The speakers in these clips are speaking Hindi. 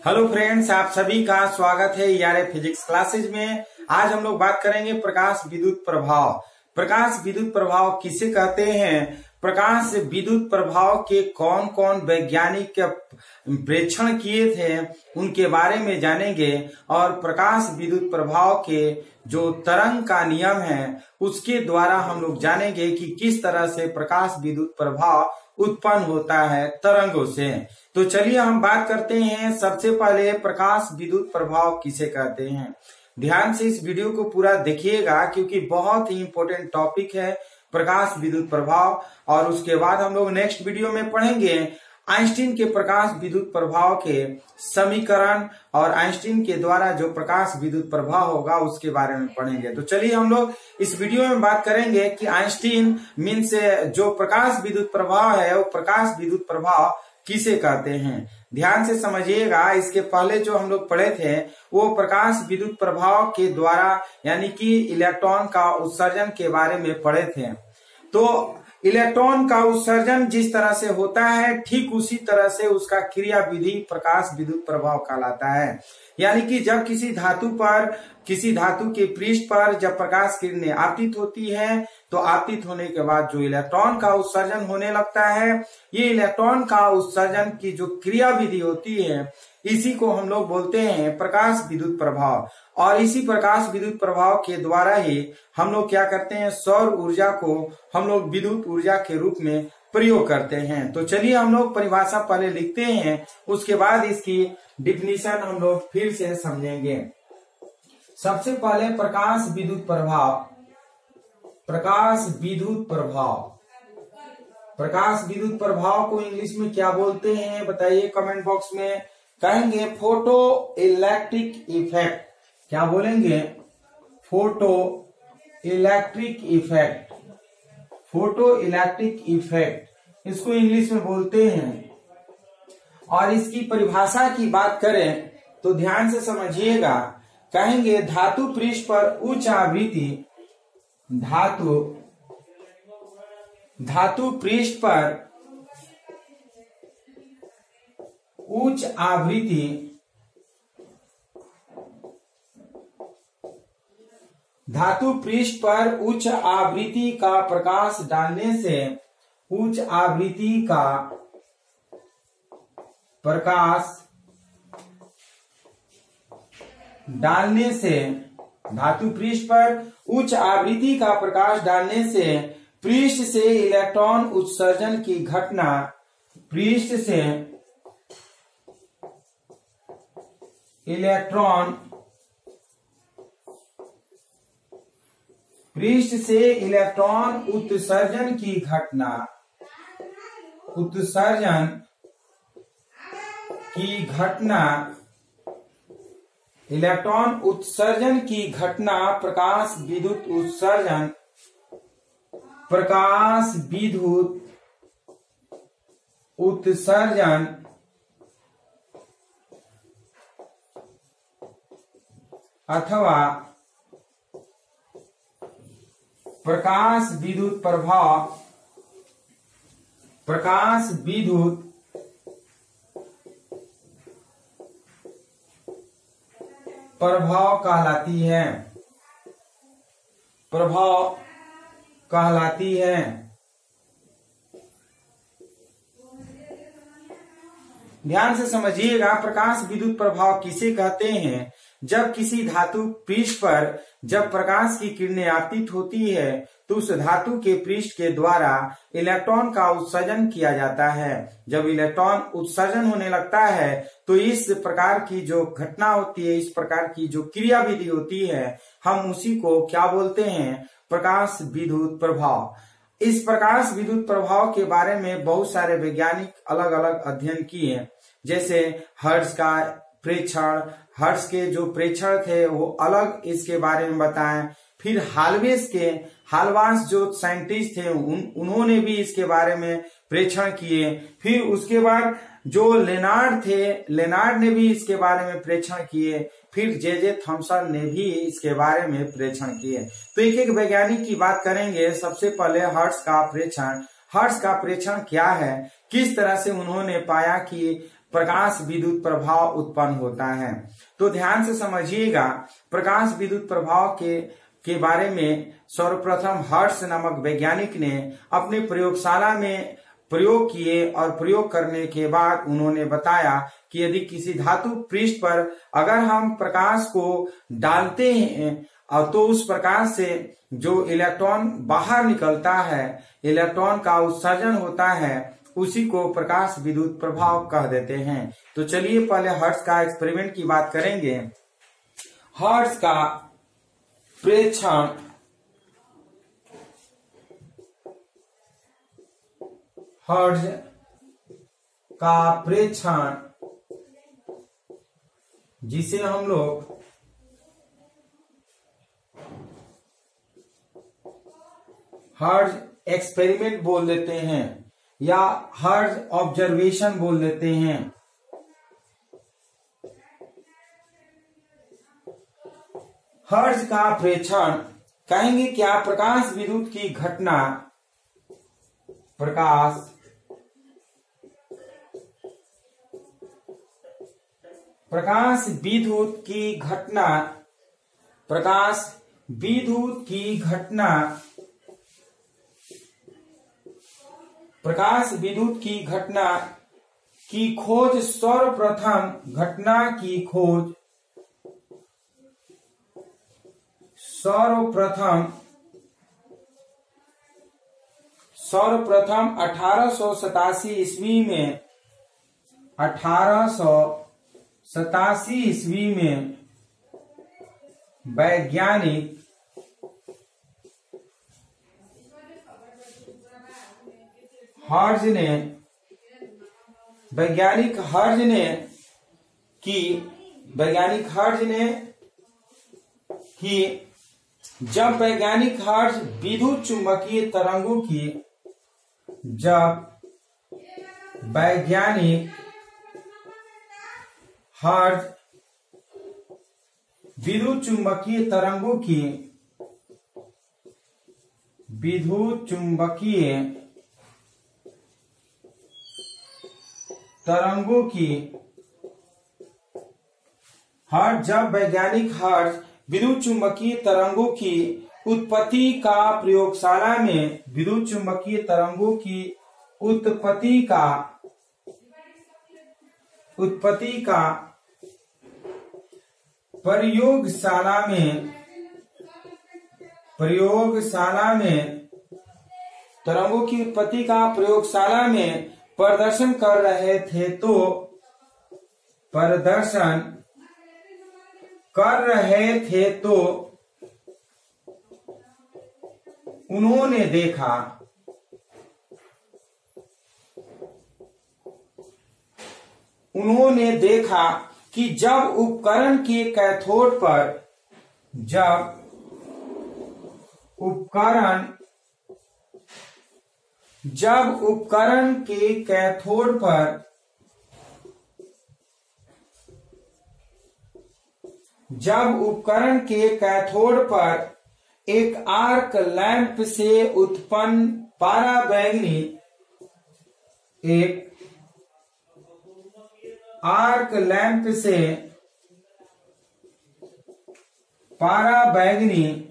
हेलो फ्रेंड्स, आप सभी का स्वागत है यारे फिजिक्स क्लासेज में। आज हम लोग बात करेंगे प्रकाश विद्युत प्रभाव। प्रकाश विद्युत प्रभाव किसे कहते हैं, प्रकाश विद्युत प्रभाव के कौन कौन वैज्ञानिक प्रेक्षण किए थे उनके बारे में जानेंगे, और प्रकाश विद्युत प्रभाव के जो तरंग का नियम है उसके द्वारा हम लोग जानेंगे कि किस तरह से प्रकाश विद्युत प्रभाव उत्पन्न होता है तरंगों से। तो चलिए हम बात करते हैं। सबसे पहले प्रकाश विद्युत प्रभाव किसे कहते हैं। ध्यान से इस वीडियो को पूरा देखिएगा क्योंकि बहुत ही इंपॉर्टेंट टॉपिक है प्रकाश विद्युत प्रभाव। और उसके बाद हम लोग नेक्स्ट वीडियो में पढ़ेंगे आइंस्टीन के प्रकाश विद्युत प्रभाव के समीकरण, और आइंस्टीन के द्वारा जो प्रकाश विद्युत प्रभाव होगा उसके बारे में पढ़ेंगे। तो चलिए हम लोग इस वीडियो में बात करेंगे कि आइंस्टीन मीन्स जो प्रकाश विद्युत प्रभाव है वो प्रकाश विद्युत प्रभाव किसे कहते हैं। ध्यान से समझिएगा, इसके पहले जो हम लोग पढ़े थे वो प्रकाश विद्युत प्रभाव के द्वारा यानी कि इलेक्ट्रॉन का उत्सर्जन के बारे में पढ़े थे। तो इलेक्ट्रॉन का उत्सर्जन जिस तरह से होता है ठीक उसी तरह से उसका क्रिया विधि प्रकाश विद्युत प्रभाव कहलाता है। यानी कि जब किसी धातु के पृष्ठ पर जब प्रकाश किरणें आपतित होती है तो आपतित होने के बाद जो इलेक्ट्रॉन का उत्सर्जन होने लगता है, ये इलेक्ट्रॉन का उत्सर्जन की जो क्रिया विधि होती है इसी को हम लोग बोलते हैं प्रकाश विद्युत प्रभाव। और इसी प्रकाश विद्युत प्रभाव के द्वारा ही हम लोग क्या करते हैं, सौर ऊर्जा को हम लोग विद्युत ऊर्जा के रूप में प्रयोग करते हैं। तो चलिए हम लोग परिभाषा पहले लिखते हैं, उसके बाद इसकी डिफिनीशन हम लोग फिर से समझेंगे। सबसे पहले प्रकाश विद्युत प्रभाव। प्रकाश विद्युत प्रभाव, प्रकाश विद्युत प्रभाव को इंग्लिश में क्या बोलते हैं बताइए कमेंट बॉक्स में। कहेंगे फोटो इलेक्ट्रिक इफेक्ट। क्या बोलेंगे? Photo electric effect. Photo electric effect इसको इंग्लिश में बोलते हैं। और इसकी परिभाषा की बात करें तो ध्यान से समझिएगा। कहेंगे धातु पृष्ठ पर उच्च आवृत्ति, धातु पृष्ठ पर उच्च आवृत्ति धातु पृष्ठ पर उच्च आवृत्ति का प्रकाश डालने से, उच्च आवृत्ति का प्रकाश डालने से, धातु पृष्ठ पर उच्च आवृत्ति का प्रकाश डालने से पृष्ठ से इलेक्ट्रॉन उत्सर्जन की घटना, पृष्ठ से इलेक्ट्रॉन उत्सर्जन की घटना, उत्सर्जन की घटना, इलेक्ट्रॉन उत्सर्जन की घटना प्रकाश विद्युत उत्सर्जन, प्रकाश विद्युत उत्सर्जन अथवा प्रकाश विद्युत प्रभाव, प्रकाश विद्युत प्रभाव कहलाती है, प्रभाव कहलाती है। ध्यान से समझिएगा, प्रकाश विद्युत प्रभाव किसे कहते हैं। जब किसी धातु पृष्ठ पर जब प्रकाश की किरणें आपतित होती है तो उस धातु के पृष्ठ के द्वारा इलेक्ट्रॉन का उत्सर्जन किया जाता है। जब इलेक्ट्रॉन उत्सर्जन होने लगता है तो इस प्रकार की जो घटना होती है, इस प्रकार की जो क्रिया विधि होती है, हम उसी को क्या बोलते हैं, प्रकाश विद्युत प्रभाव। इस प्रकाश विद्युत प्रभाव के बारे में बहुत सारे वैज्ञानिक अलग अलग अध्ययन किए, जैसे हर्ट्ज का प्रेक्षण, हर्ट्ज के जो प्रेक्षण थे वो अलग इसके बारे में बताएं। फिर हालवास जो साइंटिस्ट थे उन्होंने भी इसके बारे में प्रेक्षण किए। फिर उसके बाद जो लेनार्ड थे, लेनार्ड ने भी इसके बारे में प्रेक्षण किए। फिर जे थॉमसन ने भी इसके बारे में प्रेक्षण किए। तो एक एक वैज्ञानिक की बात करेंगे। सबसे पहले हर्ट्ज का प्रेक्षण। हर्ट्ज का प्रेक्षण क्या है, किस तरह से उन्होंने पाया कि प्रकाश विद्युत प्रभाव उत्पन्न होता है। तो ध्यान से समझिएगा, प्रकाश विद्युत प्रभाव के बारे में सर्वप्रथम हर्ट्ज नामक वैज्ञानिक ने अपने प्रयोगशाला में प्रयोग किए और प्रयोग करने के बाद उन्होंने बताया कि यदि किसी धातु पृष्ठ पर अगर हम प्रकाश को डालते हैं तो उस प्रकाश से जो इलेक्ट्रॉन बाहर निकलता है, इलेक्ट्रॉन का उत्सर्जन होता है, उसी को प्रकाश विद्युत प्रभाव कह देते हैं। तो चलिए पहले हर्ट्ज का एक्सपेरिमेंट की बात करेंगे। हर्ट्ज का प्रेक्षण हर्ट्ज का प्रेक्षण जिसे हम लोग हर्ट्ज एक्सपेरिमेंट बोल देते हैं या हर्ट्ज ऑब्जर्वेशन बोल देते हैं। हर्ट्ज का प्रेक्षण कहेंगे क्या? प्रकाश विद्युत की घटना, प्रकाश विद्युत की घटना, प्रकाश विद्युत की घटना, प्रकाश विद्युत की घटना की खोज सर्वप्रथम, घटना की खोज सर्वप्रथम 1887 ईस्वी में, 1887 ईस्वी में वैज्ञानिक हर्ट्ज ने की जब वैज्ञानिक हर्ट्ज विद्युत चुंबकीय तरंगों की, जब वैज्ञानिक हर्ट्ज विद्युत चुंबकीय तरंगों की, विद्युत चुंबकीय तरंगों की जब वैज्ञानिक हर्ट्ज विद्युत चुंबकीय तरंगों की उत्पत्ति का प्रयोगशाला में, विद्युत चुंबकीय तरंगों की उत्पत्ति का प्रयोगशाला में तरंगों की उत्पत्ति का प्रयोगशाला में प्रदर्शन कर रहे थे, तो प्रदर्शन कर रहे थे तो उन्होंने देखा कि जब उपकरण के कैथोड पर, जब उपकरण के कैथोड पर जब उपकरण के कैथोड पर एक आर्क लैंप से उत्पन्न पराबैंगनी, एक आर्क लैंप से पराबैंगनी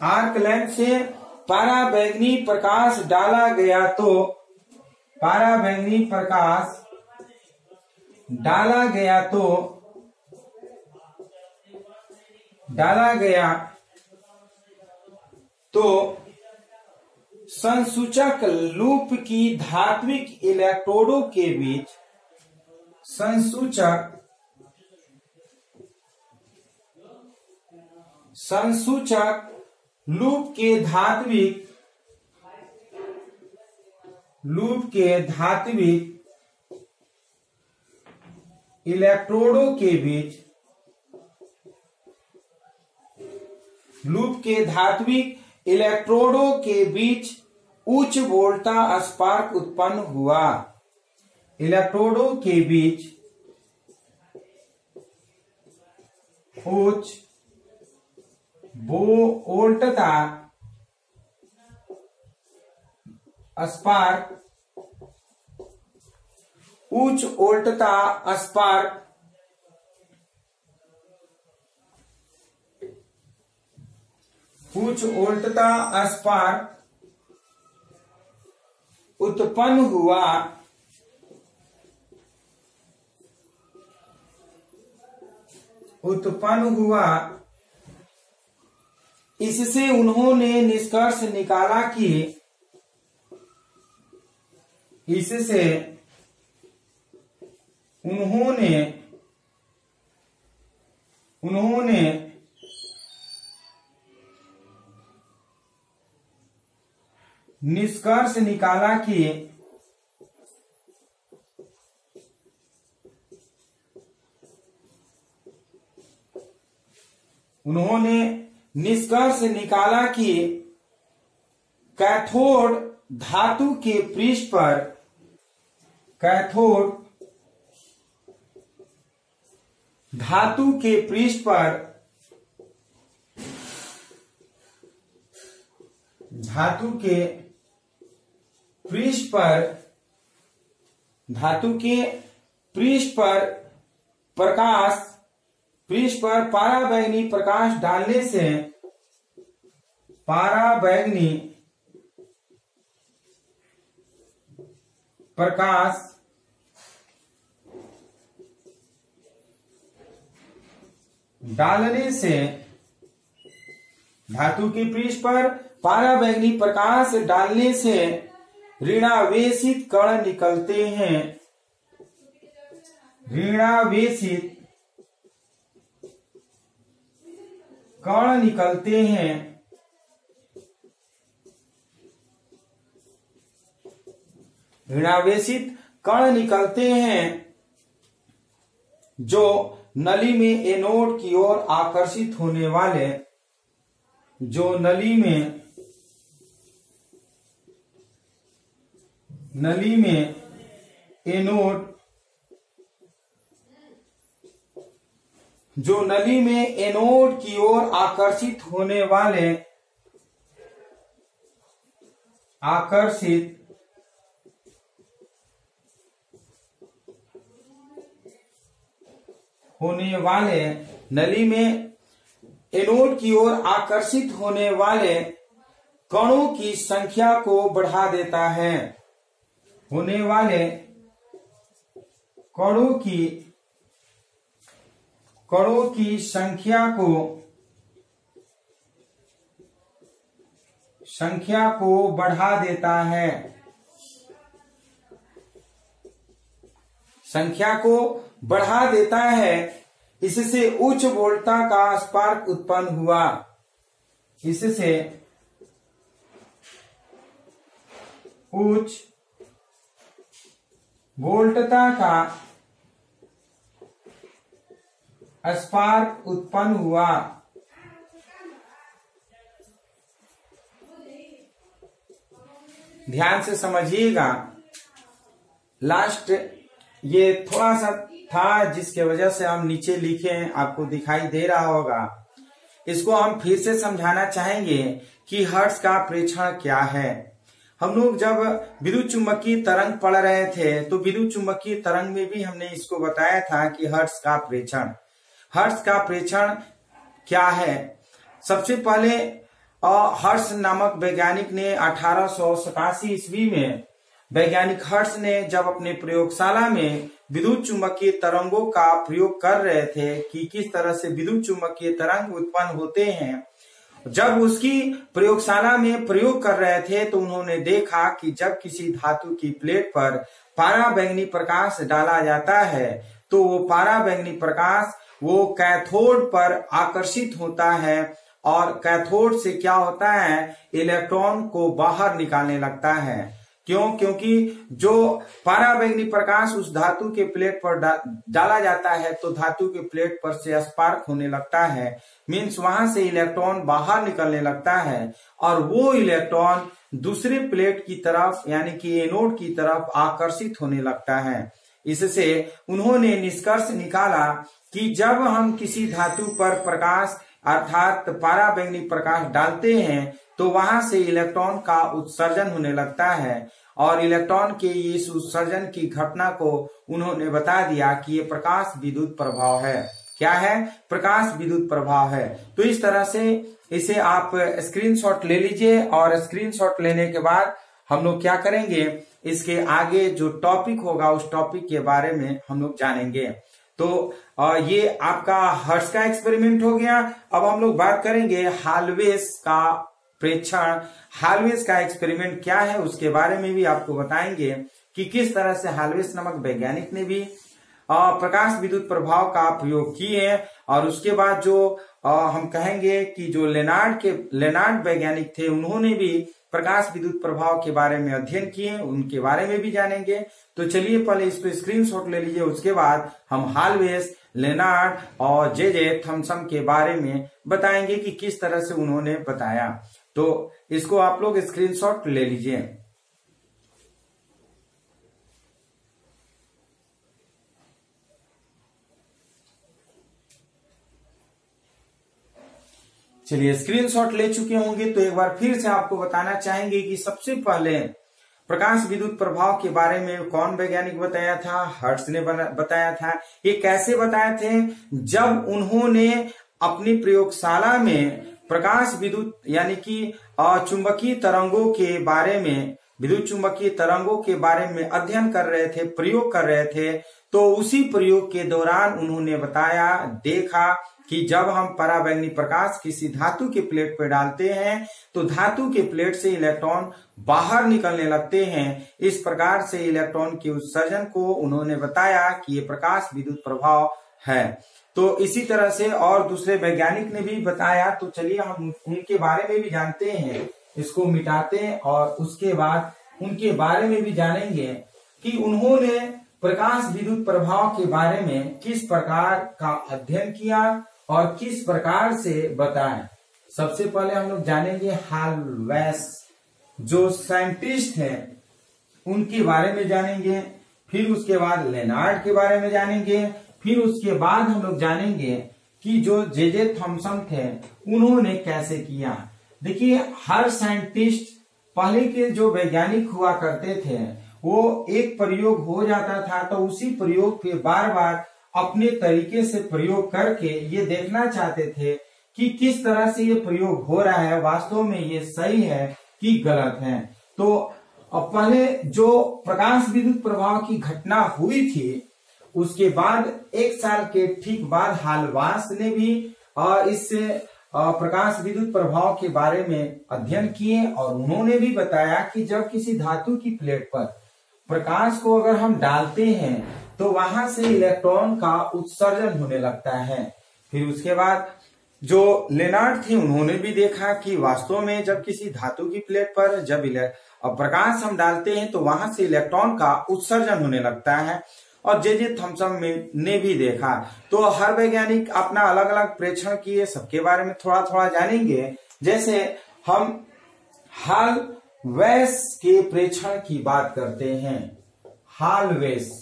आर्क लैंप से पराबैंगनी प्रकाश डाला गया, तो पराबैंगनी प्रकाश डाला गया तो संसूचक लूप की धात्विक इलेक्ट्रोडों के बीच, संसूचक लूप के धात्विक इलेक्ट्रोडों के बीच, लूप के धात्विक इलेक्ट्रोडों के बीच उच्च वोल्टा स्पार्क उत्पन्न हुआ। इलेक्ट्रोडों के बीच उच्च वोल्टता स्पार्क, उच्च वोल्टता स्पार्क, उच्च वोल्टता स्पार्क उत्पन्न हुआ। इससे उन्होंने निष्कर्ष निकाला कि निष्कर्ष निकाला कि कैथोड धातु के पृष्ठ पर पराबैंगनी प्रकाश डालने से धातु के पृष्ठ पर पराबैंगनी प्रकाश डालने से ऋणावेशित कण निकलते हैं। ऋणावेशित कण निकलते हैं जो नली में एनोड की ओर आकर्षित होने वाले एनोड की ओर आकर्षित होने वाले कणों की संख्या को बढ़ा देता है। कणों की संख्या को बढ़ा देता है। इससे उच्च वोल्टता का स्पार्क उत्पन्न हुआ। उच्च वोल्टता का स्पार्क उत्पन्न हुआ। ध्यान से समझिएगा। लास्ट ये थोड़ा सा था जिसके वजह से हम नीचे लिखे हैं, आपको दिखाई दे रहा होगा। इसको हम फिर से समझाना चाहेंगे कि हर्ट्ज का प्रेक्षण क्या है। हम लोग जब विद्युत चुम्बकीय तरंग पढ़ रहे थे तो विद्युत चुम्बकीय तरंग में भी हमने इसको बताया था कि हर्ट्ज का प्रेक्षण क्या है। सबसे पहले हर्ट्ज नामक वैज्ञानिक ने 1887 ईस्वी में वैज्ञानिक हर्ट्ज ने जब अपने प्रयोगशाला में विद्युत चुम्बकीय तरंगों का प्रयोग कर रहे थे कि किस तरह से विद्युत चुम्बकीय तरंग उत्पन्न होते हैं, जब उसकी प्रयोगशाला में प्रयोग कर रहे थे तो उन्होंने देखा कि जब किसी धातु की प्लेट पर पराबैंगनी प्रकाश डाला जाता है तो वो पराबैंगनी प्रकाश वो कैथोड पर आकर्षित होता है और कैथोड से क्या होता है, इलेक्ट्रॉन को बाहर निकालने लगता है। क्योंकि जो पराबैंगनी प्रकाश उस धातु के प्लेट पर डाला जाता है तो धातु के प्लेट पर से स्पार्क होने लगता है, मीन्स वहां से इलेक्ट्रॉन बाहर निकलने लगता है और वो इलेक्ट्रॉन दूसरे प्लेट की तरफ यानी कि एनोड की तरफ आकर्षित होने लगता है। इससे उन्होंने निष्कर्ष निकाला कि जब हम किसी धातु पर प्रकाश अर्थात पराबैंगनी प्रकाश डालते हैं तो वहां से इलेक्ट्रॉन का उत्सर्जन होने लगता है और इलेक्ट्रॉन के इस उत्सर्जन की घटना को उन्होंने बता दिया कि ये प्रकाश विद्युत प्रभाव है। क्या है? प्रकाश विद्युत प्रभाव है। तो इस तरह से इसे आप स्क्रीनशॉट ले लीजिए और स्क्रीनशॉट लेने के बाद हम लोग क्या करेंगे, इसके आगे जो टॉपिक होगा उस टॉपिक के बारे में हम लोग जानेंगे। तो ये आपका हर्ट्ज का एक्सपेरिमेंट हो गया। अब हम लोग बात करेंगे हाल्वेस का प्रेक्षण। हाल्वेस का एक्सपेरिमेंट क्या है उसके बारे में भी आपको बताएंगे कि किस तरह से हाल्वेस नामक वैज्ञानिक ने भी प्रकाश विद्युत प्रभाव का प्रयोग किए। और उसके बाद जो हम कहेंगे कि जो लेनार्ड वैज्ञानिक थे उन्होंने भी प्रकाश विद्युत प्रभाव के बारे में अध्ययन किए, उनके बारे में भी जानेंगे। तो चलिए पहले इसको स्क्रीनशॉट ले लीजिए, उसके बाद हम हाल्वेस, लेनार्ड और जे थॉमसन के बारे में बताएंगे कि किस तरह से उन्होंने बताया। तो इसको आप लोग स्क्रीनशॉट ले लीजिए। चलिए स्क्रीनशॉट ले चुके होंगे तो एक बार फिर से आपको बताना चाहेंगे कि सबसे पहले प्रकाश विद्युत प्रभाव के बारे में कौन वैज्ञानिक बताया था? हर्ट्ज ने बताया था। ये कैसे बताए थे? जब उन्होंने अपनी प्रयोगशाला में प्रकाश विद्युत यानी कि चुंबकीय तरंगों के बारे में, विद्युत चुंबकीय तरंगों के बारे में अध्ययन कर रहे थे, प्रयोग कर रहे थे। तो उसी प्रयोग के दौरान उन्होंने बताया, देखा कि जब हम पराबैंगनी प्रकाश किसी धातु के प्लेट पर डालते हैं तो धातु के प्लेट से इलेक्ट्रॉन बाहर निकलने लगते हैं। इस प्रकार से इलेक्ट्रॉन के उत्सर्जन को उन्होंने बताया कि ये प्रकाश विद्युत प्रभाव है। तो इसी तरह से और दूसरे वैज्ञानिक ने भी बताया। तो चलिए हम उनके बारे में भी जानते हैं, इसको मिटाते हैं और उसके बाद उनके बारे में भी जानेंगे कि उन्होंने प्रकाश विद्युत प्रभाव के बारे में किस प्रकार का अध्ययन किया और किस प्रकार से बताएं। सबसे पहले हम लोग जानेंगे हाल्वेस, जो साइंटिस्ट हैं उनके बारे में जानेंगे। फिर उसके बाद लेनार्ड के बारे में जानेंगे। फिर उसके बाद हम लोग जानेंगे कि जो जे थॉमसन थे उन्होंने कैसे किया। देखिए, हर साइंटिस्ट, पहले के जो वैज्ञानिक हुआ करते थे, वो एक प्रयोग हो जाता था तो उसी प्रयोग पे बार बार अपने तरीके से प्रयोग करके ये देखना चाहते थे कि किस तरह से ये प्रयोग हो रहा है, वास्तव में ये सही है कि गलत है। तो पहले जो प्रकाश विद्युत प्रभाव की घटना हुई थी उसके बाद 1 साल के ठीक बाद हाल्वेस ने भी इस प्रकाश विद्युत प्रभाव के बारे में अध्ययन किए और उन्होंने भी बताया कि जब किसी धातु की प्लेट पर प्रकाश को अगर हम डालते हैं तो वहां से इलेक्ट्रॉन का उत्सर्जन होने लगता है। फिर उसके बाद जो लेनार्ड थे उन्होंने भी देखा कि वास्तव में जब किसी धातु की प्लेट पर जब प्रकाश हम डालते हैं तो वहां से इलेक्ट्रॉन का उत्सर्जन होने लगता है। और जे थॉमसन ने भी देखा। तो हर वैज्ञानिक अपना अलग अलग प्रेक्षण किए, सबके बारे में थोड़ा थोड़ा जानेंगे। जैसे हम हाल्वेस के प्रेक्षण की बात करते हैं। हाल्वेस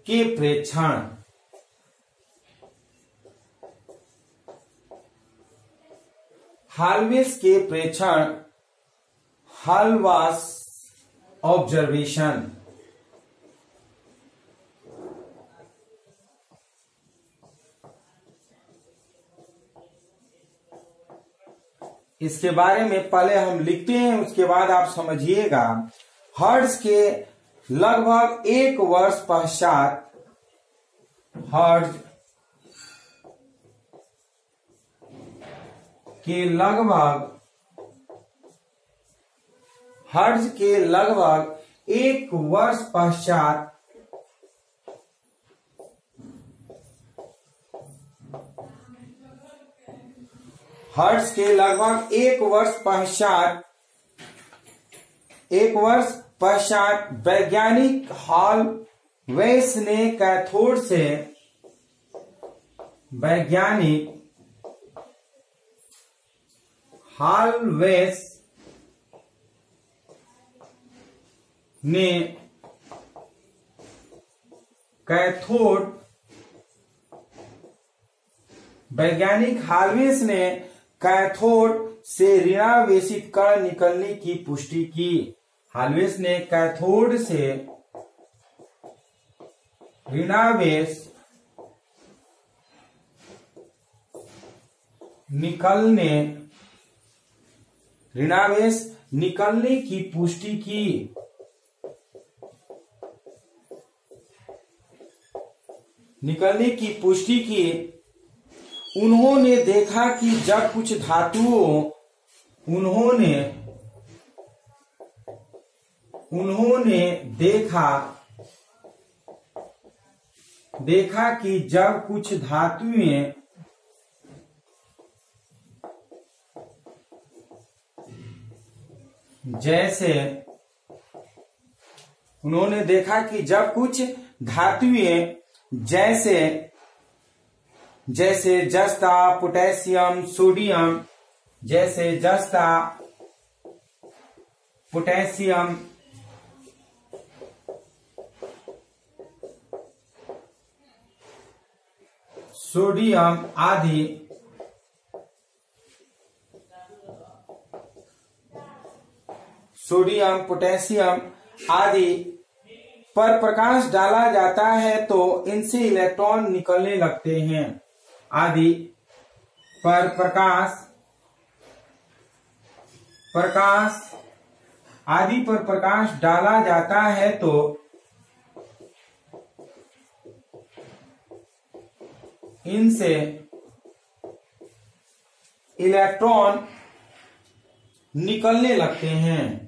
के प्रेक्षण, हाल्वेस के प्रेक्षण, हाल्वेस ऑब्जर्वेशन। इसके बारे में पहले हम लिखते हैं, उसके बाद आप समझिएगा। हर्ट्ज के लगभग 1 वर्ष पश्चात, हर्ट्ज के लगभग 1 वर्ष पश्चात हर्ट्ज के लगभग 1 वर्ष पश्चात वैज्ञानिक हाल्वेस ने कैथोड से, वैज्ञानिक हाल्वेस ने कैथोड वैज्ञानिक हाल्वेस ने कैथोड से ऋणावेशित कण निकलने की पुष्टि की। हाल्वेस ने कैथोड से ऋणावेश निकलने की पुष्टि की। उन्होंने देखा कि जब कुछ धातुओं देखा कि जब कुछ धातुएं जैसे जस्ता, पोटेशियम, सोडियम, आदि पोटेशियम आदि पर प्रकाश डाला जाता है तो इनसे इलेक्ट्रॉन निकलने लगते हैं। आदि पर प्रकाश डाला जाता है तो इनसे इलेक्ट्रॉन निकलने लगते हैं।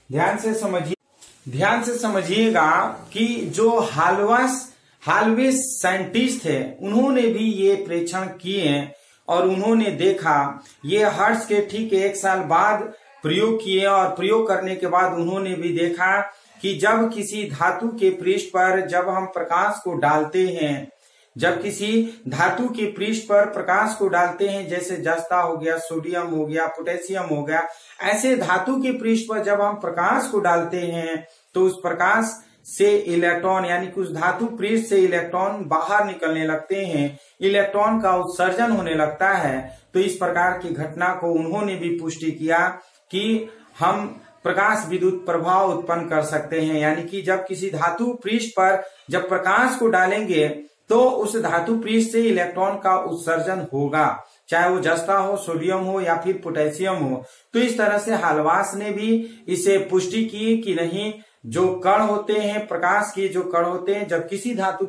ध्यान से समझिएगा कि जो हाल्वेस साइंटिस्ट थे, उन्होंने भी ये परीक्षण किए और उन्होंने देखा, ये हर्ट्ज के ठीक 1 साल बाद प्रयोग किए और प्रयोग करने के बाद उन्होंने भी देखा कि जब किसी धातु के पृष्ठ पर जब हम प्रकाश को डालते हैं, जैसे जस्ता हो गया, सोडियम हो गया, पोटेशियम हो गया, ऐसे धातु के पृष्ठ पर जब हम प्रकाश को डालते हैं तो उस प्रकाश से इलेक्ट्रॉन यानी कि उस धातु पृष्ठ से इलेक्ट्रॉन बाहर निकलने लगते हैं, इलेक्ट्रॉन का उत्सर्जन होने लगता है। तो इस प्रकार की घटना को उन्होंने भी पुष्टि किया कि हम प्रकाश विद्युत प्रभाव उत्पन्न कर सकते हैं, यानी कि जब किसी धातु पृष्ठ पर जब प्रकाश को डालेंगे तो उस धातु पृष्ठ से इलेक्ट्रॉन का उत्सर्जन होगा, चाहे वो जस्ता हो, सोडियम हो या फिर पोटेशियम हो। तो इस तरह से हाल्वेस ने भी इसे पुष्टि की कि नहीं, जो कण होते हैं, प्रकाश के जो कण होते हैं, जब किसी धातु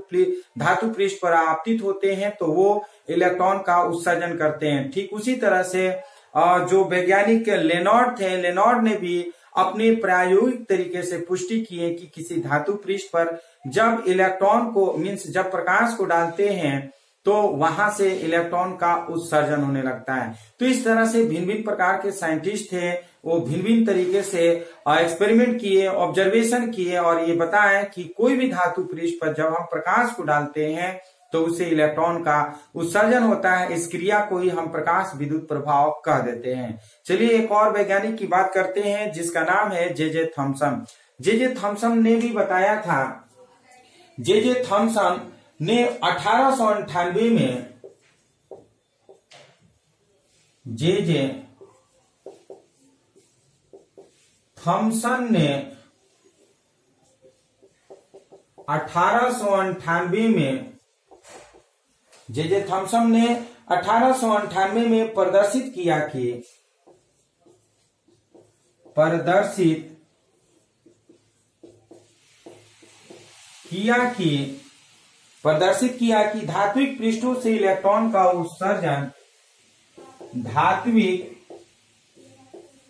पृष्ठ पर आपतित होते हैं तो वो इलेक्ट्रॉन का उत्सर्जन करते हैं। ठीक उसी तरह से जो वैज्ञानिक लेनार्ड ने भी अपने प्रायोगिक तरीके से पुष्टि की है कि किसी धातु पृष्ठ पर जब इलेक्ट्रॉन को जब प्रकाश को डालते हैं तो वहां से इलेक्ट्रॉन का उत्सर्जन होने लगता है। तो इस तरह से भिन्न भिन्न प्रकार के साइंटिस्ट थे, वो भिन्न भिन्न तरीके से एक्सपेरिमेंट किए, ऑब्जर्वेशन किए और ये बताएं कि कोई भी धातु पृष्ठ पर जब हम प्रकाश को डालते हैं तो उसे इलेक्ट्रॉन का उत्सर्जन होता है। इस क्रिया को ही हम प्रकाश विद्युत प्रभाव कह देते हैं। चलिए एक और वैज्ञानिक की बात करते हैं जिसका नाम है जे थॉमसन। जे थॉमसन ने भी बताया था, जे थॉमसन ने 1898 में जे थॉमसन ने 1898 में प्रदर्शित किया कि धात्विक पृष्ठों से इलेक्ट्रॉन का उत्सर्जन धात्विक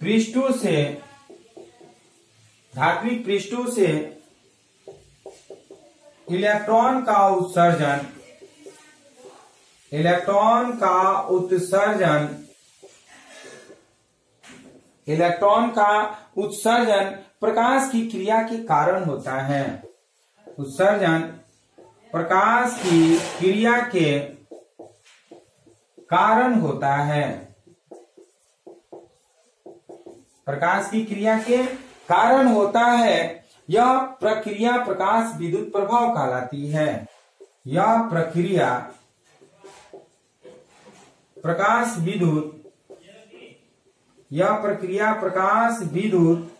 पृष्ठों से इलेक्ट्रॉन का उत्सर्जन प्रकाश की क्रिया के कारण होता है। उत्सर्जन प्रकाश की क्रिया के कारण होता है, प्रकाश की क्रिया के कारण होता है। यह प्रक्रिया प्रकाश विद्युत प्रभाव कहलाती है। यह प्रक्रिया प्रकाश विद्युत, यह प्रक्रिया प्रकाश विद्युत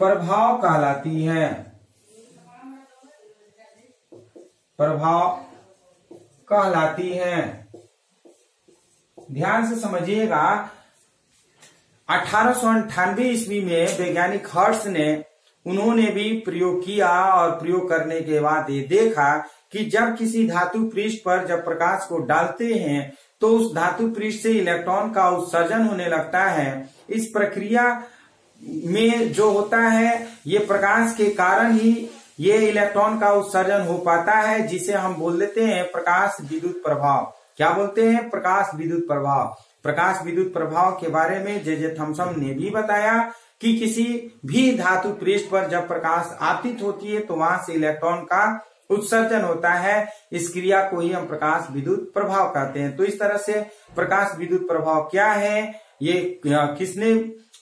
प्रभाव कहलाती है। प्रभाव कहलाती है। ध्यान से समझिएगा, 1898 ईस्वी में वैज्ञानिक हर्ट्ज ने उन्होंने भी प्रयोग किया और प्रयोग करने के बाद ये देखा कि जब किसी धातु पृष्ठ पर जब प्रकाश को डालते हैं तो उस धातु पृष्ठ से इलेक्ट्रॉन का उत्सर्जन होने लगता है। इस प्रक्रिया में जो होता है ये प्रकाश के कारण ही ये इलेक्ट्रॉन का उत्सर्जन हो पाता है, जिसे हम बोल देते हैं प्रकाश विद्युत प्रभाव। क्या बोलते हैं? प्रकाश विद्युत प्रभाव। प्रकाश विद्युत प्रभाव के बारे में जे थॉमसन ने भी बताया कि किसी भी धातु पृष्ठ पर जब प्रकाश आपतित होती है तो वहां से इलेक्ट्रॉन का उत्सर्जन होता है। इस क्रिया को ही हम प्रकाश विद्युत प्रभाव कहते हैं। तो इस तरह से प्रकाश विद्युत प्रभाव क्या है, ये किसने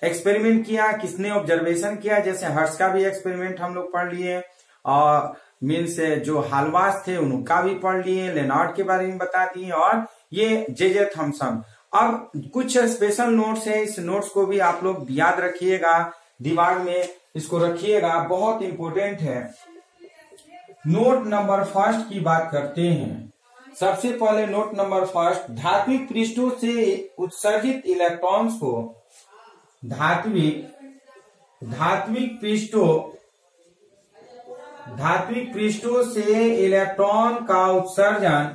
एक्सपेरिमेंट किया, किसने ऑब्जर्वेशन किया, जैसे हर्ट्ज का भी एक्सपेरिमेंट हम लोग पढ़ लिए और मीन्स जो हालवास थे उनका भी पढ़ लिए, लेनार्ड के बारे में बता दिए और ये जे थॉमसन। अब कुछ स्पेशल नोट्स है, इस नोट्स को भी आप लोग याद रखिएगा, दिमाग में इसको रखिएगा, बहुत इंपॉर्टेंट है। नोट नंबर फर्स्ट की बात करते हैं। सबसे पहले नोट नंबर फर्स्ट, धात्विक पृष्ठों से उत्सर्जित इलेक्ट्रॉन्स को धात्विक पृष्ठों से इलेक्ट्रॉन का उत्सर्जन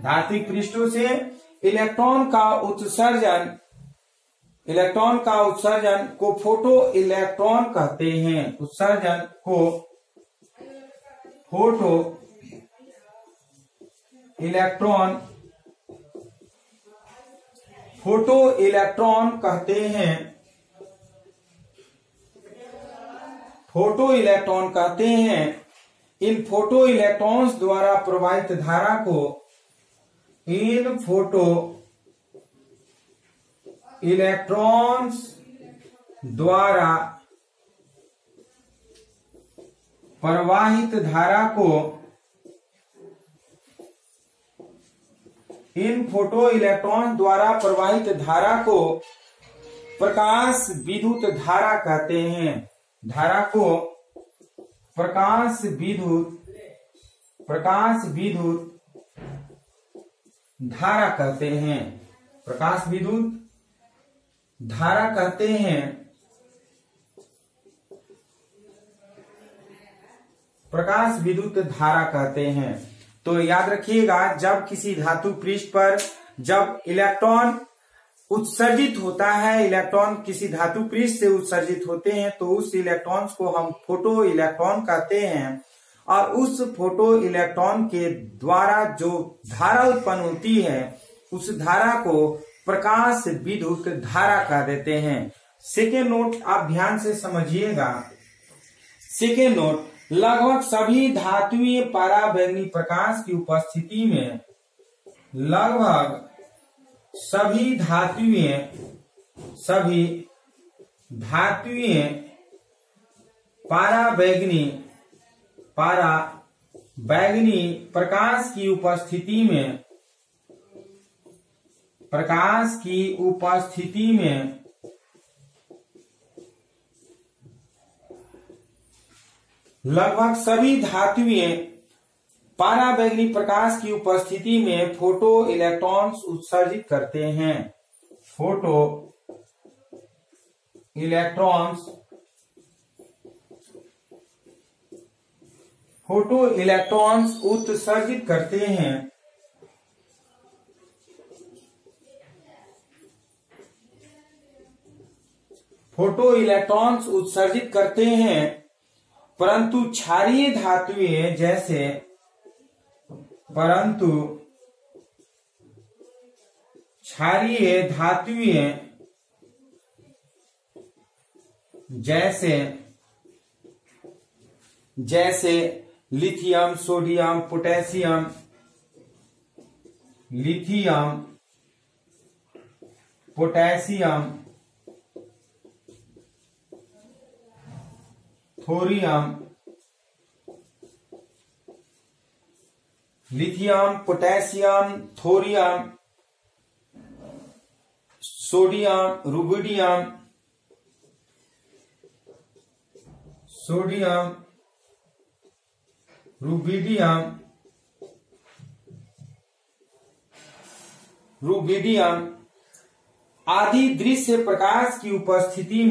धात्विक पृष्ठों से इलेक्ट्रॉन का उत्सर्जन को फोटो इलेक्ट्रॉन कहते हैं। उत्सर्जन को फोटो इलेक्ट्रॉन कहते हैं। फोटो इलेक्ट्रॉन कहते हैं। इन फोटो इलेक्ट्रॉन्स द्वारा प्रवाहित धारा को प्रकाश विद्युत धारा कहते हैं। धारा को प्रकाश विद्युत धारा कहते हैं। प्रकाश विद्युत धारा कहते हैं। प्रकाश विद्युत धारा कहते हैं। तो याद रखिएगा, जब किसी धातु पृष्ठ पर जब इलेक्ट्रॉन उत्सर्जित होता है, इलेक्ट्रॉन किसी धातु पृष्ठ से उत्सर्जित होते हैं तो उस इलेक्ट्रॉन्स को हम फोटो इलेक्ट्रॉन कहते हैं। और उस फोटो इलेक्ट्रॉन के द्वारा जो धारा उत्पन्न होती है उस धारा को प्रकाश विद्युत धारा कह देते हैं। सेकेंड नोट आप ध्यान से समझिएगा। सेकेंड नोट, लगभग सभी धात्वीय पराबैंगनी प्रकाश की उपस्थिति में सभी धात्वीय पराबैंगनी प्रकाश की उपस्थिति में लगभग सभी धात्वीय पराबैंगनी प्रकाश की उपस्थिति में फोटो इलेक्ट्रॉन्स उत्सर्जित करते हैं। फोटो इलेक्ट्रॉन्स उत्सर्जित करते हैं। फोटो इलेक्ट्रॉन्स उत्सर्जित करते हैं, परंतु क्षारीय धातुएं जैसे जैसे lithium, sodium, potassium, lithium, potassium, thorium, lithium, potassium, thorium, sodium, rubidium, sodium, rubidium आदि दृश्य प्रकाश की उपस्थिति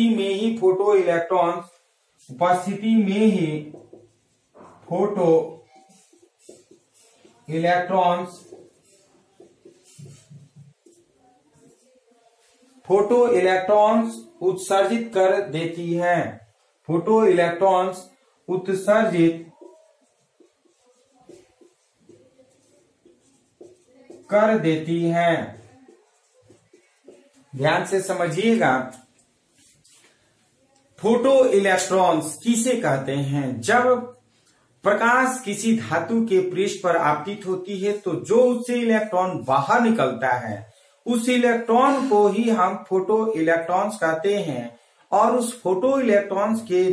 में ही फोटो इलेक्ट्रॉन्स उत्सर्जित कर देती है। फोटो इलेक्ट्रॉन्स उत्सर्जित कर देती है। ध्यान से समझिएगा, फोटो इलेक्ट्रॉन्स किसे कहते हैं? जब प्रकाश किसी धातु के पृष्ठ पर आपतित होती है तो जो उससे इलेक्ट्रॉन बाहर निकलता है उस इलेक्ट्रॉन को ही हम फोटो इलेक्ट्रॉन्स कहते हैं। और उस फोटो इलेक्ट्रॉन्स के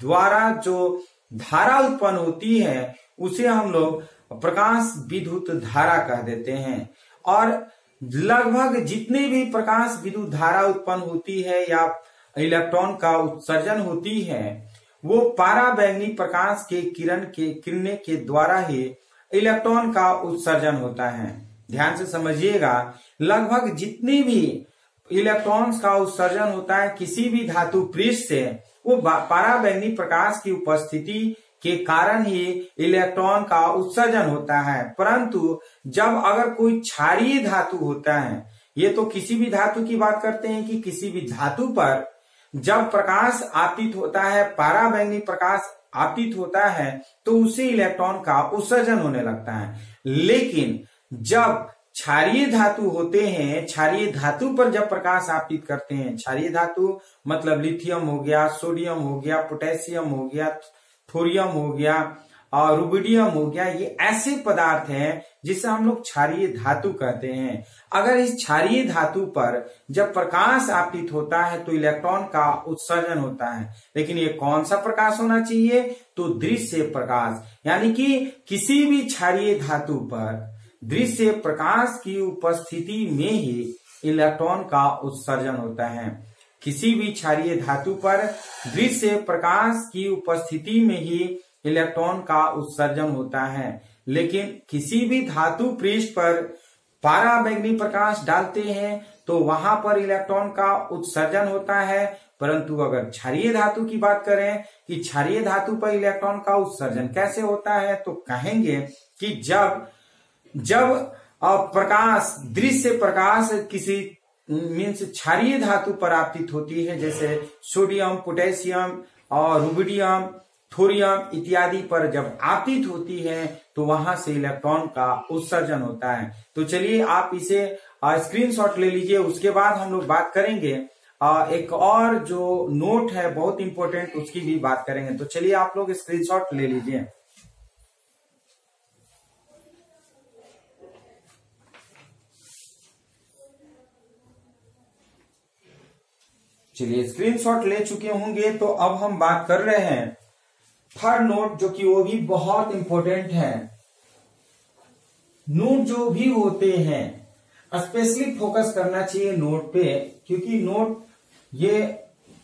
द्वारा जो धारा उत्पन्न होती है उसे हम लोग प्रकाश विद्युत धारा कह देते हैं। और लगभग जितने भी प्रकाश विद्युत धारा उत्पन्न होती है या इलेक्ट्रॉन का उत्सर्जन होती है वो पराबैंगनी प्रकाश के किरणें के द्वारा ही इलेक्ट्रॉन का उत्सर्जन होता है। ध्यान से समझिएगा, लगभग जितने भी इलेक्ट्रॉन्स का उत्सर्जन होता है किसी भी धातु पृष्ठ से वो पराबैंगनी प्रकाश की उपस्थिति के कारण ही इलेक्ट्रॉन का उत्सर्जन होता है। परंतु जब अगर कोई क्षारीय धातु होता है, ये तो किसी भी धातु की बात करते हैं कि किसी भी धातु पर जब प्रकाश आपतित होता है, पराबैंगनी प्रकाश आपतित होता है तो उसी इलेक्ट्रॉन का उत्सर्जन होने लगता है। लेकिन जब क्षारीय धातु होते हैं, क्षारीय धातु पर जब प्रकाश आपतित करते हैं, क्षारीय धातु मतलब लिथियम हो गया, सोडियम हो गया, पोटेशियम हो गया, थोरियम हो गया और रुबिडियम हो गया, ये ऐसे पदार्थ हैं जिसे हम लोग क्षारीय धातु कहते हैं। अगर इस क्षारीय धातु पर जब प्रकाश आपतित होता है तो इलेक्ट्रॉन का उत्सर्जन होता है। लेकिन ये कौन सा प्रकाश होना चाहिए? तो दृश्य प्रकाश, यानी कि किसी भी क्षारीय धातु पर दृश्य प्रकाश की उपस्थिति में ही इलेक्ट्रॉन का उत्सर्जन होता है। किसी भी क्षारीय धातु पर दृश्य प्रकाश की उपस्थिति में ही इलेक्ट्रॉन का उत्सर्जन होता है। लेकिन किसी भी धातु पृष्ठ पर पराबैंगनी प्रकाश डालते हैं तो वहां पर इलेक्ट्रॉन का उत्सर्जन होता है। परंतु अगर क्षारीय धातु की बात करें कि क्षारीय धातु पर इलेक्ट्रॉन का उत्सर्जन कैसे होता है, तो कहेंगे कि जब प्रकाश दृश्य प्रकाश किसी मीन्स क्षारीय धातु पर आपतित होती है, जैसे सोडियम, पोटेशियम और रुबिडियम, थोरियम इत्यादि पर जब आपतित होती है तो वहां से इलेक्ट्रॉन का उत्सर्जन होता है। तो चलिए आप इसे स्क्रीनशॉट ले लीजिए। उसके बाद हम लोग बात करेंगे एक और जो नोट है बहुत इंपॉर्टेंट, उसकी भी बात करेंगे। तो चलिए आप लोग स्क्रीनशॉट ले लीजिए। चलिए स्क्रीनशॉट ले चुके होंगे तो अब हम बात कर रहे हैं थर्ड नोट, जो कि वो भी बहुत इंपॉर्टेंट है। नोट जो भी होते हैं स्पेशली फोकस करना चाहिए नोट पे, क्योंकि नोट ये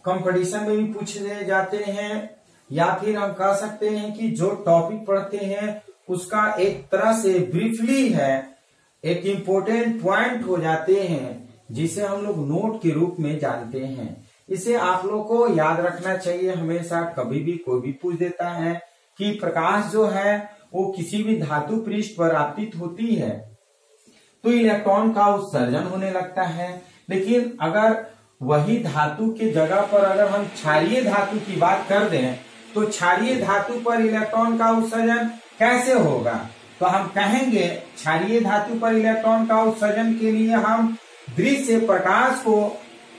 कंपटीशन में भी पूछे जाते हैं या फिर हम कह सकते हैं कि जो टॉपिक पढ़ते हैं उसका एक तरह से ब्रीफली है एक इम्पोर्टेंट पॉइंट हो जाते हैं जिसे हम लोग नोट के रूप में जानते हैं। इसे आप लोग को याद रखना चाहिए हमेशा। कभी भी कोई भी पूछ देता है कि प्रकाश जो है वो किसी भी धातु पृष्ठ पर आपतित होती है तो इलेक्ट्रॉन का उत्सर्जन होने लगता है। लेकिन अगर वही धातु के जगह पर अगर हम क्षारीय धातु की बात कर दें तो क्षारीय धातु पर इलेक्ट्रॉन का उत्सर्जन कैसे होगा? तो हम कहेंगे क्षारीय धातु पर इलेक्ट्रॉन का उत्सर्जन के लिए हम दृश्य से प्रकाश को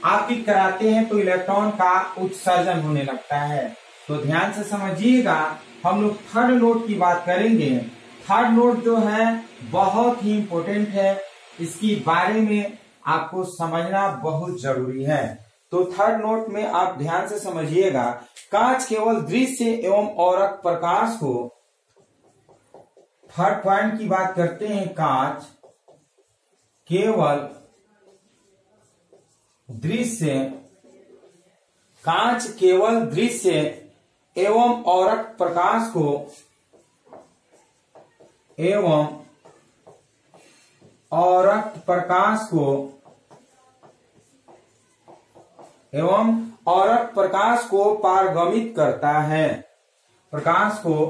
आपतित कराते हैं तो इलेक्ट्रॉन का उत्सर्जन होने लगता है। तो ध्यान से समझिएगा, हम लोग थर्ड नोट की बात करेंगे। थर्ड नोट जो है बहुत ही इंपॉर्टेंट है, इसकी बारे में आपको समझना बहुत जरूरी है। तो थर्ड नोट में आप ध्यान से समझिएगा, कांच केवल दृश्य एवं औरक प्रकाश को, थर्ड पॉइंट की बात करते हैं, कांच केवल दृश्य, कांच केवल दृश्य एवं औरक प्रकाश को, एवं औरक प्रकाश को, एवं औरक प्रकाश को पारगमित करता है, प्रकाश को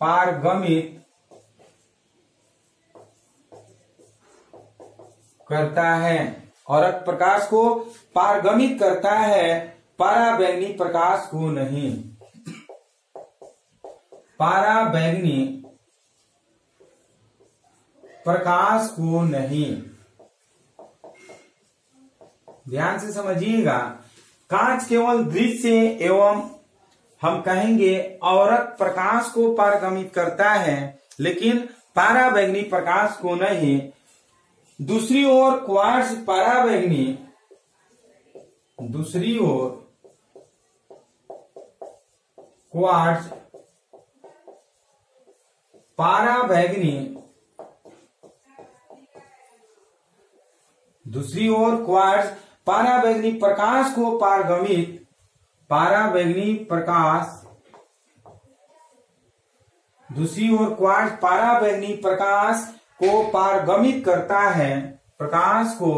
पारगमित करता है, औरक प्रकाश को पारगमित करता है, पराबैंगनी प्रकाश को नहीं, पराबैंगनी प्रकाश को नहीं। ध्यान से समझिएगा, कांच केवल दृश्य एवं हम कहेंगे औरक प्रकाश को पारगमित करता है, लेकिन पराबैंगनी प्रकाश को नहीं। दूसरी ओर क्वार्ट्ज पराबैंगनी, दूसरी ओर क्वार्ट्ज पराबैंगनी, दूसरी ओर क्वार्ट्ज पराबैंगनी प्रकाश को पारगमित, पराबैंगनी प्रकाश, दूसरी ओर क्वार्ट्ज पराबैंगनी प्रकाश को पारगमित करता है, प्रकाश को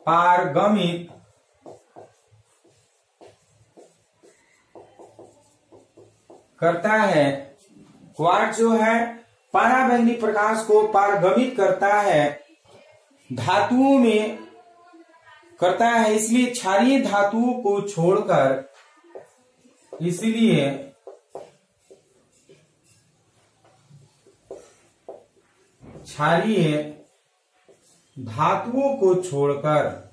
पारगमित करता है। क्वार्ट्ज जो है पराबैंगनी प्रकाश को पारगमित करता है, धातुओं में करता है, इसलिए क्षारीय धातुओं को छोड़कर, इसलिए क्षारीय धातुओं को छोड़कर,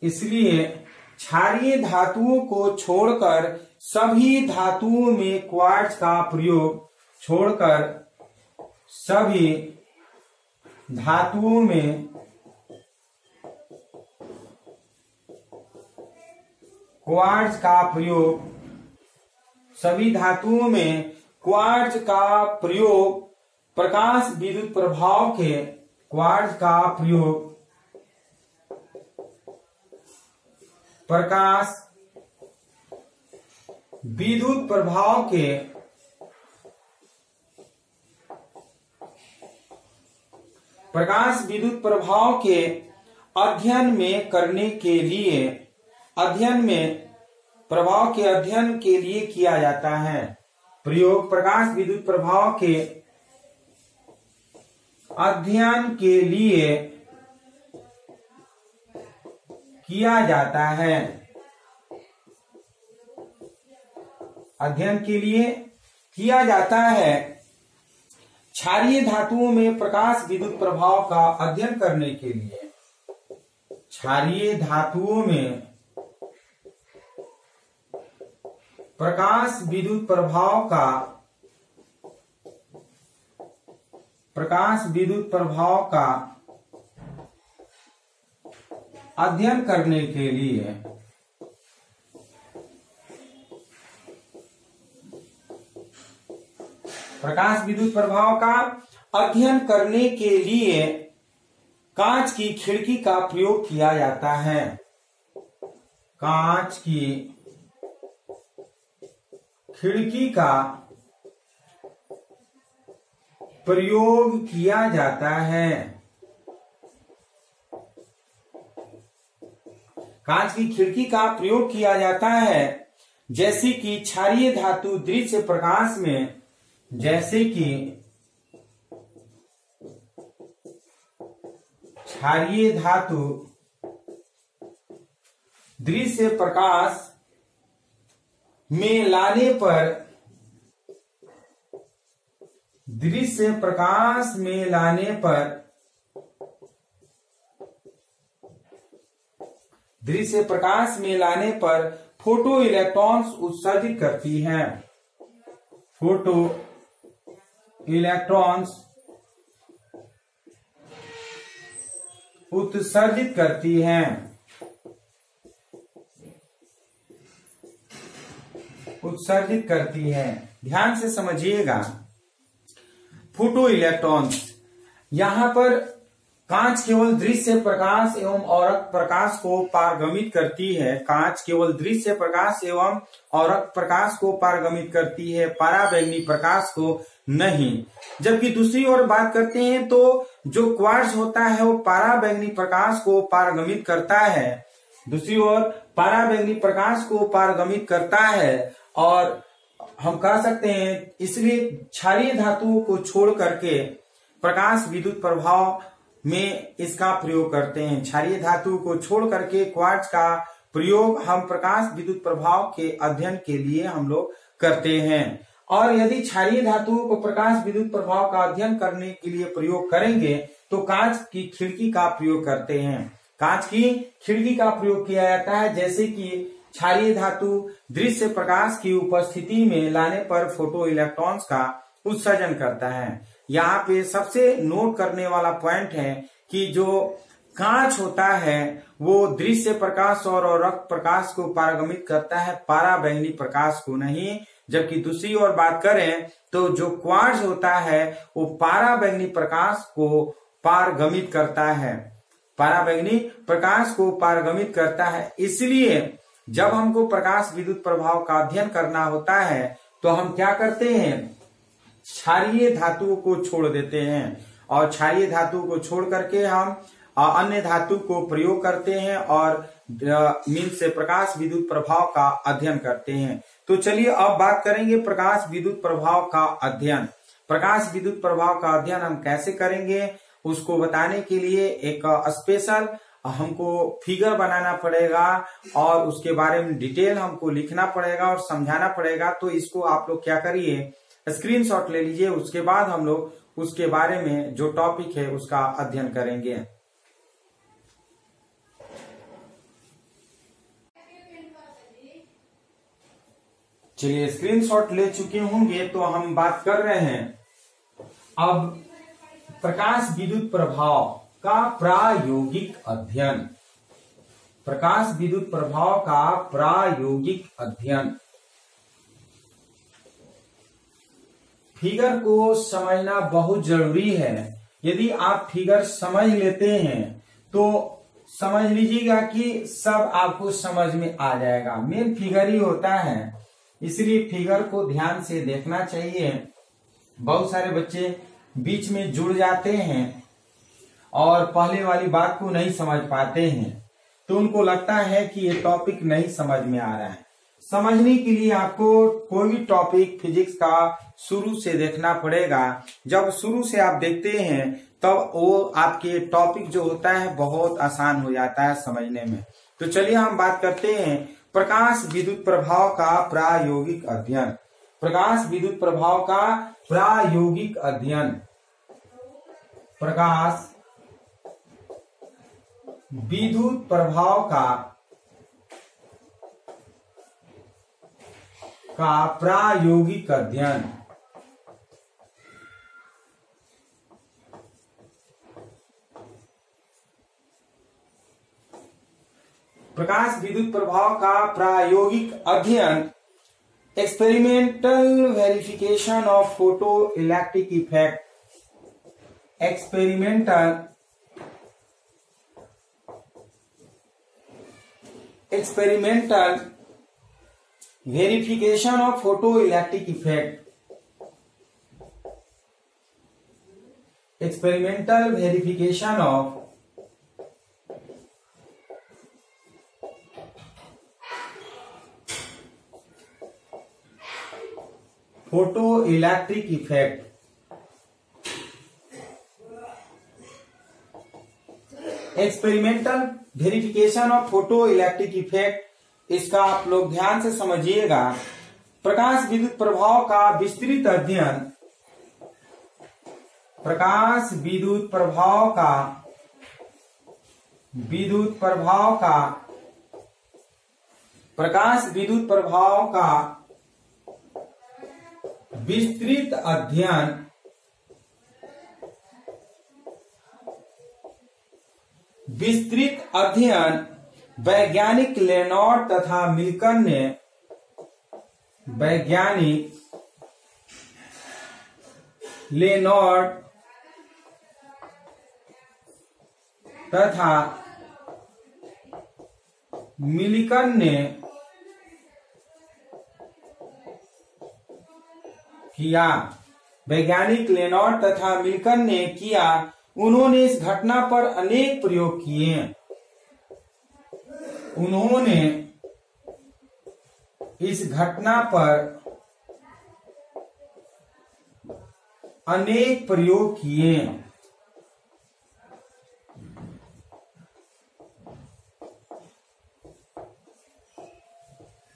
इसलिए क्षारीय धातुओं को छोड़कर सभी धातुओं में क्वार्ट्ज का प्रयोग, छोड़कर सभी धातुओं में क्वार्ट्ज का प्रयोग, सभी धातुओं में क्वार्ट्ज का प्रयोग प्रकाश विद्युत प्रभाव के, क्वार्ट्ज का प्रयोग प्रकाश विद्युत प्रभाव के, प्रकाश विद्युत प्रभाव के अध्ययन में करने के लिए, अध्ययन में प्रभाव के अध्ययन के लिए किया जाता है। प्रयोग प्रकाश विद्युत प्रभाव के अध्ययन के लिए किया जाता है, अध्ययन के लिए किया जाता है। क्षारीय धातुओं में प्रकाश विद्युत प्रभाव का अध्ययन करने के लिए, क्षारीय धातुओं में प्रकाश विद्युत प्रभाव का, प्रकाश विद्युत प्रभाव का अध्ययन करने के लिए, प्रकाश विद्युत प्रभाव का अध्ययन करने के लिए कांच की खिड़की का प्रयोग किया जाता है, कांच की खिड़की का प्रयोग किया जाता है, कांच की खिड़की का प्रयोग किया जाता है। जैसे कि क्षारीय धातु दृश्य प्रकाश में, जैसे कि क्षारीय धातु दृश्य प्रकाश में लाने पर दृश्य प्रकाश में लाने पर दृश्य प्रकाश में लाने पर फोटो इलेक्ट्रॉन्स उत्सर्जित करती हैं। फोटो इलेक्ट्रॉन्स उत्सर्जित करती हैं। उत्सर्जित करती है। ध्यान से समझिएगा, फोटो इलेक्ट्रॉन्स, यहां पर कांच केवल दृश्य प्रकाश एवं औरक प्रकाश को पारगमित करती है। कांच केवल दृश्य प्रकाश एवं औरक प्रकाश को पारगमित करती है, पराबैंगनी प्रकाश को नहीं। जबकि दूसरी ओर बात करते हैं तो जो क्वार्ट्ज होता है वो पराबैंगनी प्रकाश को पारगमित करता है। दूसरी ओर पराबैंगनी प्रकाश को पारगमित करता है और हम कह सकते हैं इसलिए क्षारीय धातुओं को छोड़ करके प्रकाश विद्युत प्रभाव में इसका प्रयोग करते हैं। क्षारीय धातु को छोड़ करके क्वार्ट्ज का प्रयोग हम प्रकाश विद्युत प्रभाव के अध्ययन के लिए हम लोग करते हैं। और यदि क्षारीय धातुओं को प्रकाश विद्युत प्रभाव का अध्ययन करने के लिए प्रयोग करेंगे तो कांच की खिड़की का प्रयोग करते हैं। कांच की खिड़की का प्रयोग किया जाता है, जैसे कि क्षारीय धातु दृश्य प्रकाश की उपस्थिति में लाने पर फोटो इलेक्ट्रॉन्स का उत्सर्जन करता है। यहाँ पे सबसे नोट करने वाला पॉइंट है कि जो कांच होता है वो दृश्य प्रकाश और औरक प्रकाश को पारगमित करता है, पराबैंगनी प्रकाश को नहीं। जबकि दूसरी ओर बात करें तो जो क्वार्ट्ज होता है वो पराबैंगनी प्रकाश को पारगमित करता है, पराबैंगनी प्रकाश को पारगमित करता है। इसलिए जब हमको प्रकाश विद्युत प्रभाव का अध्ययन करना होता है तो हम क्या करते हैं, क्षारीय धातुओं को छोड़ देते हैं और क्षारीय धातु को छोड़ करके हम अन्य धातु को प्रयोग करते हैं और मीन से प्रकाश विद्युत प्रभाव का अध्ययन करते हैं। तो चलिए अब बात करेंगे प्रकाश विद्युत प्रभाव का अध्ययन। प्रकाश विद्युत प्रभाव का अध्ययन हम कैसे करेंगे उसको बताने के लिए एक स्पेशल हमको फिगर बनाना पड़ेगा और उसके बारे में डिटेल हमको लिखना पड़ेगा और समझाना पड़ेगा। तो इसको आप लोग क्या करिए, स्क्रीनशॉट ले लीजिए, उसके बाद हम लोग उसके बारे में जो टॉपिक है उसका अध्ययन करेंगे। चलिए स्क्रीनशॉट ले चुके होंगे तो हम बात कर रहे हैं अब प्रकाश विद्युत प्रभाव का प्रायोगिक अध्ययन। प्रकाश विद्युत प्रभाव का प्रायोगिक अध्ययन। फिगर को समझना बहुत जरूरी है। यदि आप फिगर समझ लेते हैं तो समझ लीजिएगा कि सब आपको समझ में आ जाएगा। मेन फिगर ही होता है, इसलिए फिगर को ध्यान से देखना चाहिए। बहुत सारे बच्चे बीच में जुड़ जाते हैं और पहले वाली बात को नहीं समझ पाते हैं, तो उनको लगता है कि ये टॉपिक नहीं समझ में आ रहा है। समझने के लिए आपको कोई भी टॉपिक फिजिक्स का शुरू से देखना पड़ेगा। जब शुरू से आप देखते हैं तब वो आपके टॉपिक जो होता है बहुत आसान हो जाता है समझने में। तो चलिए हम बात करते हैं प्रकाश विद्युत प्रभाव का प्रायोगिक अध्ययन। प्रकाश विद्युत प्रभाव का प्रायोगिक अध्ययन। प्रकाश विद्युत प्रभाव का प्रायोगिक अध्ययन। प्रकाश विद्युत प्रभाव का प्रायोगिक अध्ययन experimental verification of photo electric effect. Experimental verification of photo electric effect. Experimental verification of photo electric effect. Experimental verification of photo electric effect, इसका आप लोग ध्यान से समझिएगा। प्रकाश विद्युत प्रभाव का विस्तृत अध्ययन, प्रकाश विद्युत प्रभाव का प्रकाश विद्युत प्रभाव का विस्तृत अध्ययन वैज्ञानिक लेनॉर्ड तथा मिल्कन ने किया। वैज्ञानिक लेनॉर्ड तथा मिल्कन ने किया। उन्होंने इस घटना पर अनेक प्रयोग किए।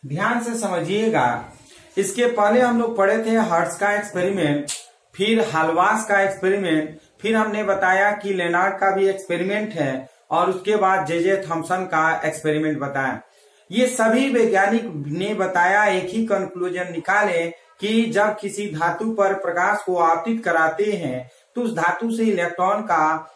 ध्यान से समझिएगा। इसके पहले हम लोग पढ़े थे हर्ट्ज का एक्सपेरिमेंट, फिर हाल्वास का एक्सपेरिमेंट, फिर हमने बताया कि लेनार्ड का भी एक्सपेरिमेंट है, और उसके बाद जे थॉमसन का एक्सपेरिमेंट बताया। ये सभी वैज्ञानिक ने बताया, एक ही कंक्लूजन निकाले कि जब किसी धातु पर प्रकाश को आपतित कराते हैं तो उस धातु से इलेक्ट्रॉन का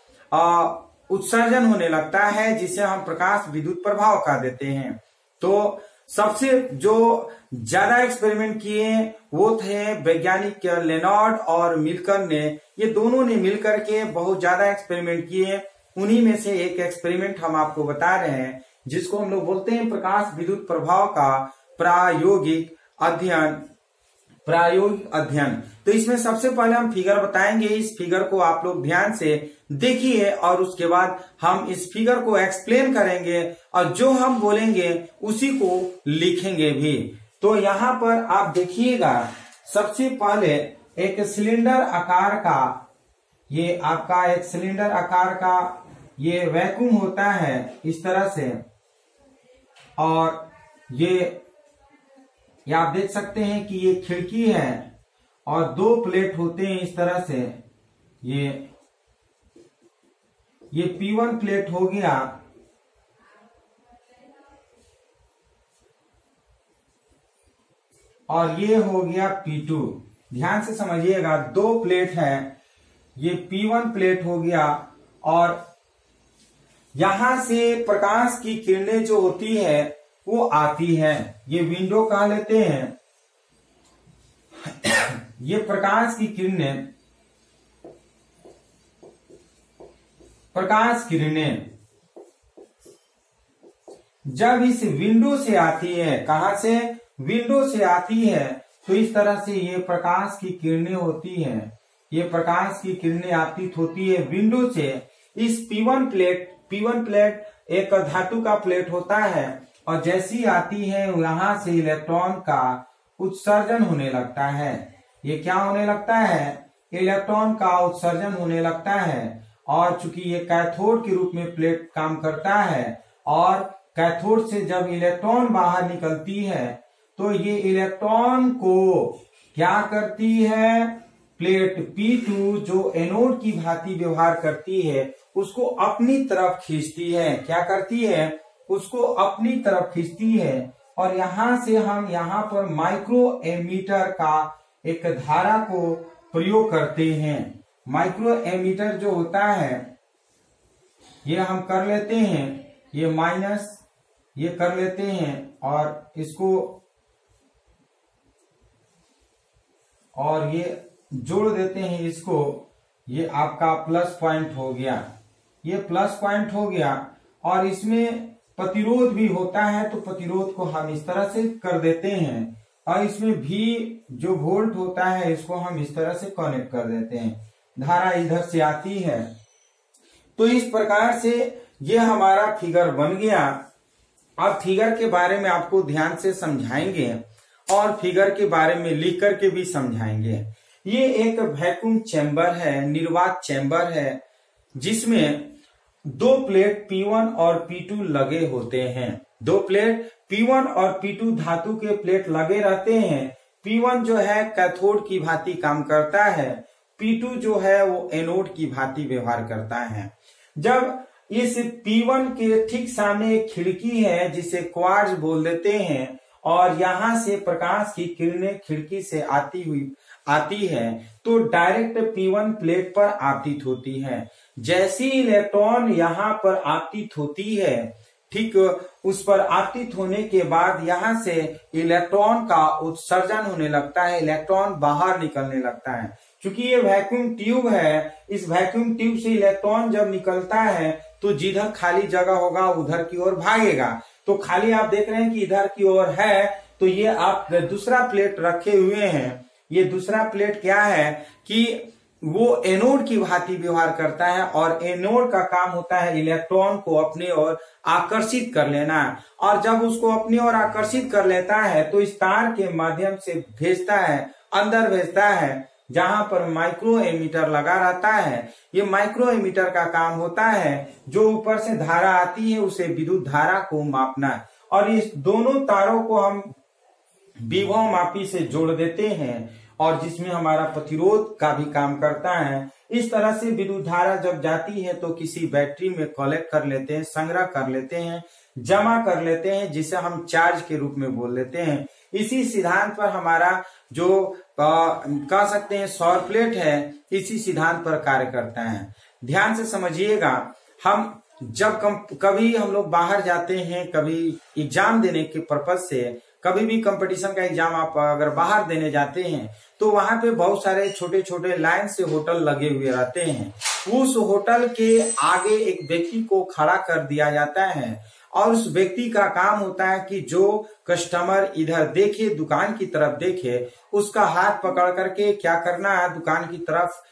उत्सर्जन होने लगता है, जिसे हम प्रकाश विद्युत प्रभाव कह देते हैं। तो सबसे जो ज्यादा एक्सपेरिमेंट किए वो थे वैज्ञानिक लेनॉर्ड और मिल्कन ने। ये दोनों ने मिलकर के बहुत ज्यादा एक्सपेरिमेंट किए। उन्हीं में से एक एक्सपेरिमेंट हम आपको बता रहे हैं, जिसको हम लोग बोलते हैं प्रकाश विद्युत प्रभाव का प्रायोगिक अध्ययन। तो इसमें सबसे पहले हम फिगर बताएंगे। इस फिगर को आप लोग ध्यान से देखिए और उसके बाद हम इस फिगर को एक्सप्लेन करेंगे और जो हम बोलेंगे उसी को लिखेंगे भी। तो यहाँ पर आप देखिएगा, सबसे पहले एक सिलेंडर आकार का, ये आपका एक सिलेंडर आकार का ये वैक्यूम होता है इस तरह से, और ये आप देख सकते हैं कि ये खिड़की है और दो प्लेट होते हैं इस तरह से। ये P1 प्लेट हो गया, और ये हो गया P2। ध्यान से समझिएगा, दो प्लेट है, ये P1 प्लेट हो गया, और यहां से प्रकाश की किरणें जो होती है वो आती है। ये विंडो कह लेते हैं। ये प्रकाश की किरणें जब इस विंडो से आती है, कहां से? विंडो से आती है, तो इस तरह से ये प्रकाश की किरणें होती हैं। ये प्रकाश की किरणें आपतित होती है विंडो से। इस P1 प्लेट एक धातु का प्लेट होता है, और जैसी आती है यहां से इलेक्ट्रॉन का उत्सर्जन होने लगता है। ये क्या होने लगता है? इलेक्ट्रॉन का उत्सर्जन होने लगता है। और चूंकि ये कैथोड के रूप में प्लेट काम करता है, और कैथोड से जब इलेक्ट्रॉन बाहर निकलती है तो ये इलेक्ट्रॉन को क्या करती है? प्लेट P2 जो एनोड की भांति व्यवहार करती है उसको अपनी तरफ खींचती है। क्या करती है? उसको अपनी तरफ खींचती है। और यहां से हम यहाँ पर माइक्रो एमीटर का एक धारा को प्रयोग करते हैं। माइक्रो एमीटर जो होता है ये हम कर लेते हैं, ये माइनस ये कर लेते हैं, और इसको और ये जोड़ देते हैं इसको। ये आपका प्लस पॉइंट हो गया, ये प्लस पॉइंट हो गया। और इसमें प्रतिरोध भी होता है, तो प्रतिरोध को हम इस तरह से कर देते हैं, और इसमें भी जो वोल्ट होता है इसको हम इस तरह से कनेक्ट कर देते हैं। धारा इधर से आती है। तो इस प्रकार से ये हमारा फिगर बन गया। अब फिगर के बारे में आपको ध्यान से समझाएंगे और फिगर के बारे में लिख करके भी समझाएंगे। ये एक वैक्यूम चैम्बर है, निर्वात चैम्बर है, जिसमें दो प्लेट P1 और P2 लगे होते हैं। दो प्लेट P1 और P2 धातु के प्लेट लगे रहते हैं। P1 जो है कैथोड की भांति काम करता है, P2 जो है वो एनोड की भांति व्यवहार करता है। जब इस P1 के ठीक सामने एक खिड़की है जिसे क्वार्ट्ज बोल देते हैं, और यहां से प्रकाश की किरणें खिड़की से आती है तो डायरेक्ट P1 प्लेट पर आपतित होती है। जैसी इलेक्ट्रॉन यहाँ पर आपतित होती है, ठीक उस पर आपतित होने के बाद यहाँ से इलेक्ट्रॉन का उत्सर्जन होने लगता है, इलेक्ट्रॉन बाहर निकलने लगता है। क्योंकि ये वैक्यूम ट्यूब है, इस वैक्यूम ट्यूब से इलेक्ट्रॉन जब निकलता है तो जिधर खाली जगह होगा उधर की ओर भागेगा। तो खाली आप देख रहे हैं कि इधर की ओर है, तो ये आप दूसरा प्लेट रखे हुए हैं। ये दूसरा प्लेट क्या है कि वो एनोड की भांति व्यवहार करता है, और एनोड का काम होता है इलेक्ट्रॉन को अपने ओर आकर्षित कर लेना। और जब उसको अपनी ओर आकर्षित कर लेता है तो इस तार के माध्यम से भेजता है, अंदर भेजता है, जहां पर माइक्रो एमीटर लगा रहता है। ये माइक्रो एमीटर का काम होता है जो ऊपर से धारा आती है उसे विद्युत धारा को मापना है, और इस दोनों तारों को हम विभव मापी से जोड़ देते हैं, और जिसमें हमारा प्रतिरोध का भी काम करता है। इस तरह से विद्युत धारा जब जाती है तो किसी बैटरी में कलेक्ट कर लेते हैं, संग्रह कर लेते हैं, जमा कर लेते हैं, जिसे हम चार्ज के रूप में बोल लेते हैं। इसी सिद्धांत पर हमारा जो कह सकते हैं सौर प्लेट है, इसी सिद्धांत पर कार्य करता है। ध्यान से समझिएगा, हम जब कभी हम लोग बाहर जाते हैं, कभी एग्जाम देने के पर्पज से, कभी भी कंपटीशन का एग्जाम आप अगर बाहर देने जाते हैं तो वहां पे बहुत सारे छोटे छोटे लाइन से होटल लगे हुए रहते हैं। उस होटल के आगे एक व्यक्ति को खड़ा कर दिया जाता है, और उस व्यक्ति का काम होता है कि जो कस्टमर इधर देखे, दुकान की तरफ देखे, उसका हाथ पकड़ करके क्या करना है, दुकान की तरफ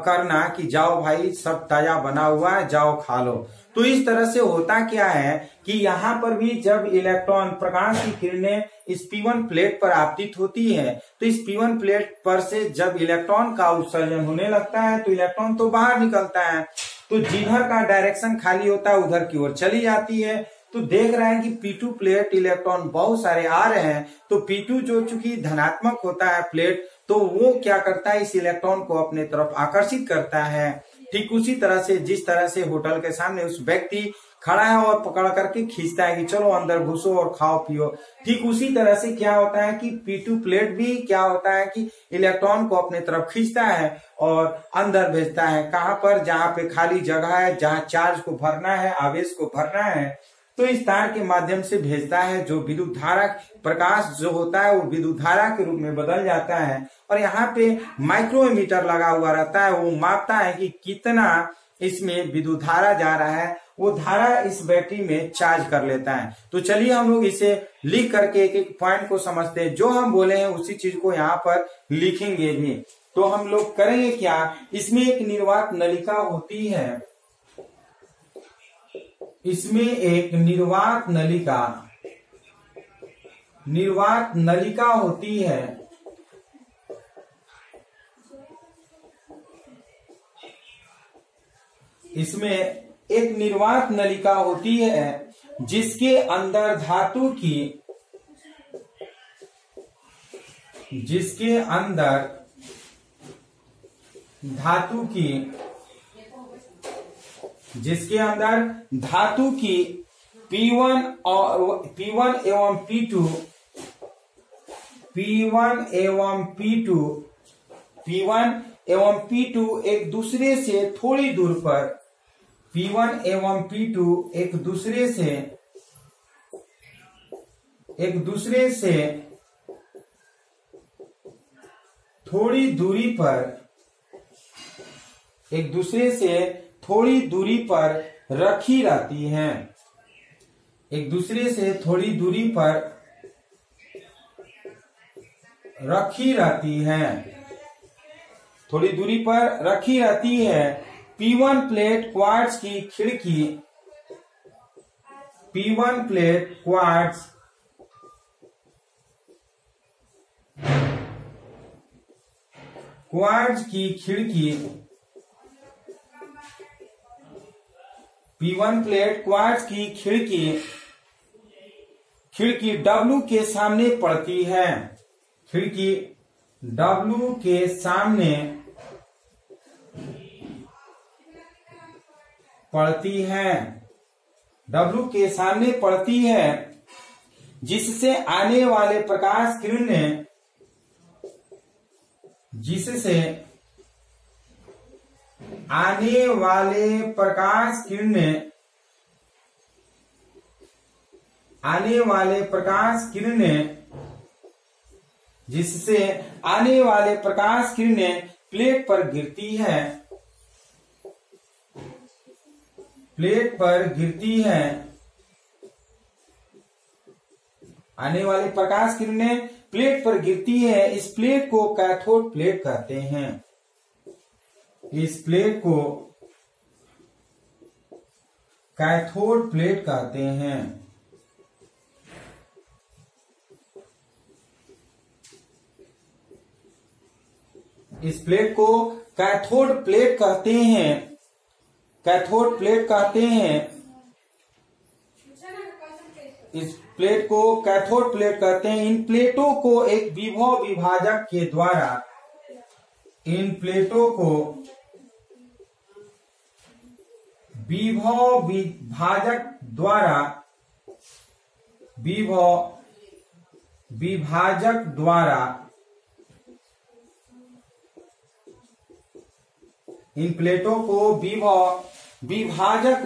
करना कि जाओ भाई सब ताजा बना हुआ है, जाओ खा लो। तो इस तरह से होता क्या है कि यहाँ पर भी जब इलेक्ट्रॉन प्रकाश की किरणें इस P1 प्लेट पर आपतित होती है तो इस P1 प्लेट पर से जब इलेक्ट्रॉन का उत्सर्जन होने लगता है तो इलेक्ट्रॉन तो बाहर निकलता है, तो जिधर का डायरेक्शन खाली होता है उधर की ओर चली जाती है। तो देख रहे हैं कि P2 प्लेट इलेक्ट्रॉन बहुत सारे आ रहे हैं, तो P2 जो चूंकि धनात्मक होता है प्लेट, तो वो क्या करता है, इस इलेक्ट्रॉन को अपने तरफ आकर्षित करता है। ठीक उसी तरह से जिस तरह से होटल के सामने उस व्यक्ति खड़ा है और पकड़ करके खींचता है कि चलो अंदर घुसो और खाओ पियो, ठीक उसी तरह से क्या होता है कि P2 प्लेट भी क्या होता है कि इलेक्ट्रॉन को अपने तरफ खींचता है और अंदर भेजता है। कहां पर, जहां पे खाली जगह है, जहां चार्ज को भरना है, आवेश को भरना है, तो इस तार के माध्यम से भेजता है, जो विद्युत धारा प्रकाश जो होता है वो विद्युत धारा के रूप में बदल जाता है। और यहाँ पे माइक्रोमीटर लगा हुआ रहता है, वो मापता है कि कितना इसमें विद्युत धारा जा रहा है, वो धारा इस बैटरी में चार्ज कर लेता है। तो चलिए हम लोग इसे लिख करके एक एक पॉइंट को समझते हैं। जो हम बोले हैं उसी चीज को यहाँ पर लिखेंगे भी। तो हम लोग करेंगे क्या, इसमें एक निर्वात नलिका होती है, इसमें एक निर्वात नलिका होती है। इसमें एक निर्वात नलिका होती है जिसके अंदर धातु की P1 एवं P2 एक दूसरे से थोड़ी दूर पर, P1 एवं P2 एक दूसरे से थोड़ी दूरी पर रखी रहती हैं। एक दूसरे से थोड़ी दूरी पर रखी रहती है। P1 प्लेट क्वार्ट्ज की खिड़की, P1 प्लेट क्वार्ट्ज की खिड़की P1 प्लेट क्वार्ट्ज की खिड़की W के सामने पड़ती है। खिड़की W के सामने पड़ती है, W के सामने पड़ती है, जिससे आने वाले प्रकाश किरणें आने वाले प्रकाश किरणें प्लेट पर गिरती है। आने वाली प्रकाश किरणें प्लेट पर गिरती है। इस प्लेट को कैथोड प्लेट कहते हैं। इस प्लेट को कैथोड प्लेट कहते हैं। इस प्लेट को कैथोड प्लेट कहते हैं। कैथोड प्लेट कहते हैं। इस प्लेट को कैथोड प्लेट कहते हैं। इन प्लेटों को एक विभव विभाजक के द्वारा इन प्लेटों को विभव विभाजक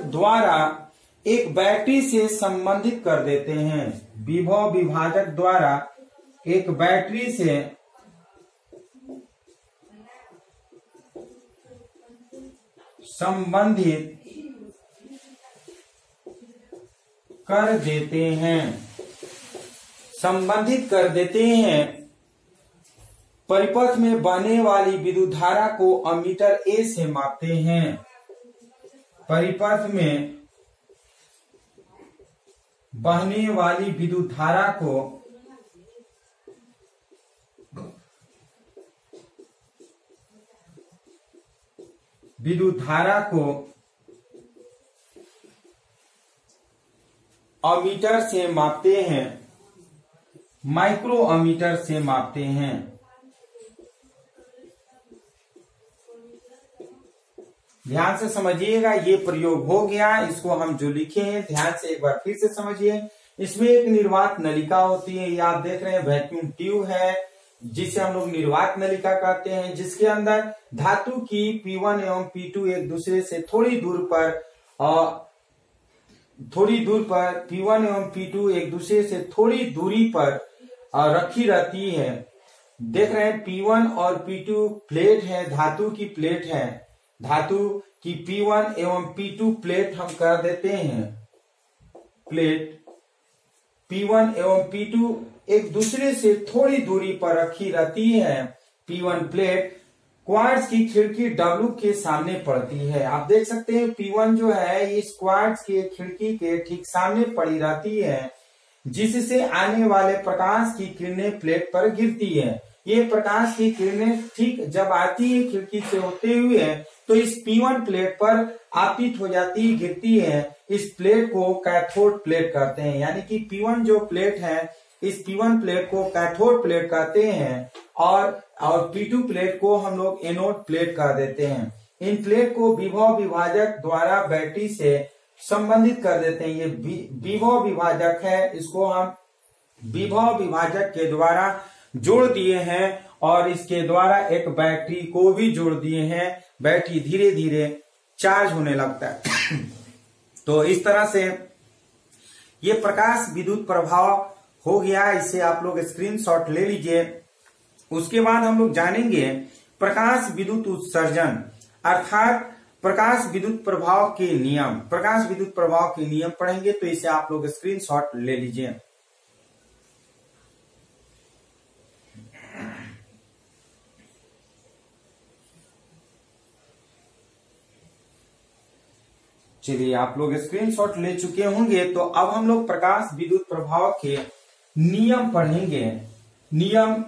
द्वारा एक बैटरी से संबंधित कर देते हैं। विभव विभाजक द्वारा एक बैटरी से संबंधित कर देते हैं। परिपथ में बहने वाली विद्युत धारा को अमीटर ए से मापते हैं। परिपथ में बहने वाली विद्युत धारा को अमीटर से मापते हैं। माइक्रो अमीटर से मापते हैं। ध्यान से समझिएगा, ये प्रयोग हो गया। इसको हम जो लिखे हैं ध्यान से एक बार फिर से समझिए। इसमें एक निर्वात नलिका होती है, ये आप देख रहे हैं वैक्यूम ट्यूब है, जिसे हम लोग निर्वात नलिका कहते हैं, जिसके अंदर धातु की P1 एवं P2 एक दूसरे से थोड़ी दूर पर P1 एवं P2 एक दूसरे से थोड़ी दूरी पर रखी रहती है। देख रहे हैं P1 और P2 प्लेट है, धातु की प्लेट है। धातु की P1 एवं P2 प्लेट हम कर देते हैं। प्लेट P1 एवं P2 एक दूसरे से थोड़ी दूरी पर रखी रहती है। P1 प्लेट क्वार्ट्ज की खिड़की W के सामने पड़ती है। आप देख सकते हैं P1 जो है इस क्वार्ट्ज के खिड़की के ठीक सामने पड़ी रहती है, जिससे आने वाले प्रकाश की किरणें प्लेट पर गिरती है। ये प्रकाश की किरणें ठीक जब आती है खिड़की से होते हुए तो इस P1 प्लेट पर आपतित हो जाती है, गिरती है। इस प्लेट को कैथोड प्लेट कहते हैं। यानी कि P1 जो प्लेट है, इस P1 प्लेट को कैथोड प्लेट कहते हैं और P2 प्लेट को हम लोग एनोड प्लेट कह देते हैं। इन प्लेट को विभव विभाजक द्वारा बैटरी से संबंधित कर देते हैं। ये विभव विभाजक है, इसको हम विभव विभाजक के द्वारा जोड़ दिए हैं और इसके द्वारा एक बैटरी को भी जोड़ दिए हैं। बैटरी धीरे धीरे चार्ज होने लगता है। तो इस तरह से ये प्रकाश विद्युत प्रभाव हो गया। इसे आप लोग स्क्रीनशॉट ले लीजिए। उसके बाद हम लोग जानेंगे प्रकाश विद्युत उत्सर्जन, अर्थात प्रकाश विद्युत प्रभाव के नियम। प्रकाश विद्युत प्रभाव के नियम पढ़ेंगे, तो इसे आप लोग स्क्रीनशॉट ले लीजिए। चलिए, आप लोग स्क्रीनशॉट ले चुके होंगे, तो अब हम लोग प्रकाश विद्युत प्रभाव के नियम पढ़ेंगे। नियम,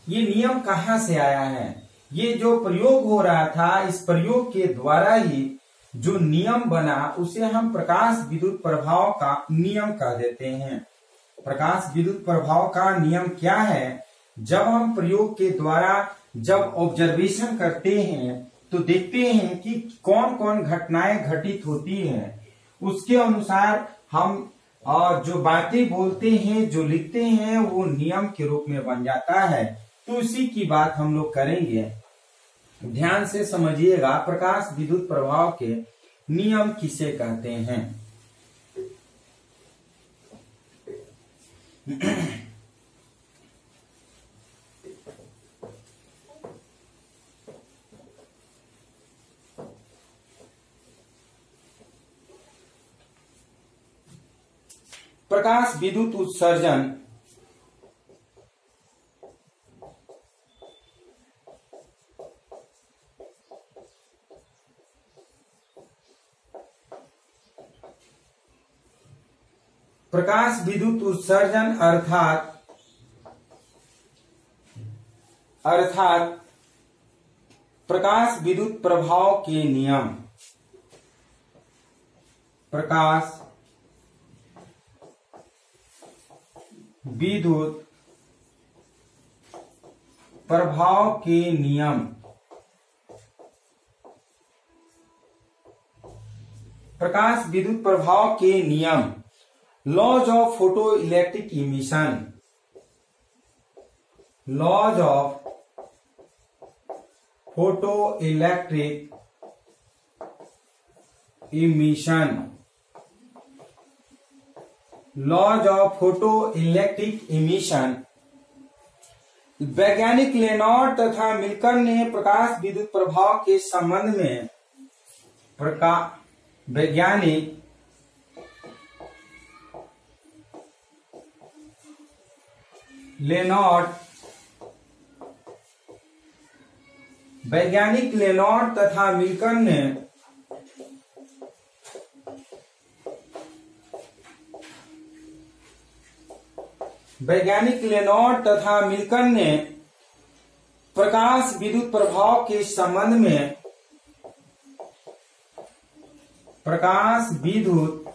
ये नियम कहाँ से आया है? ये जो प्रयोग हो रहा था, इस प्रयोग के द्वारा ही जो नियम बना उसे हम प्रकाश विद्युत प्रभाव का नियम कह देते हैं। प्रकाश विद्युत प्रभाव का नियम क्या है? जब हम प्रयोग के द्वारा जब ऑब्जर्वेशन करते हैं तो देखते हैं कि कौन कौन घटनाएं घटित होती हैं, उसके अनुसार हम जो बातें बोलते हैं, जो लिखते हैं, वो नियम के रूप में बन जाता है। तो इसी की बात हम लोग करेंगे। ध्यान से समझिएगा, प्रकाश विद्युत प्रभाव के नियम किसे कहते हैं। प्रकाश विद्युत उत्सर्जन प्रकाश विद्युत उत्सर्जन अर्थात प्रकाश विद्युत प्रभाव के नियम। प्रकाश विद्युत प्रभाव के नियम। प्रकाश विद्युत प्रभाव के नियम। Laws of photoelectric emission. Laws of photoelectric emission. Laws of photoelectric emission. वैज्ञानिक लेनॉर्ड तथा मिल्कर ने प्रकाश विद्युत प्रभाव के संबंध में वैज्ञानिक लेनॉर्ड तथा मिल्कर ने प्रकाश विद्युत प्रभाव के संबंध में प्रकाश विद्युत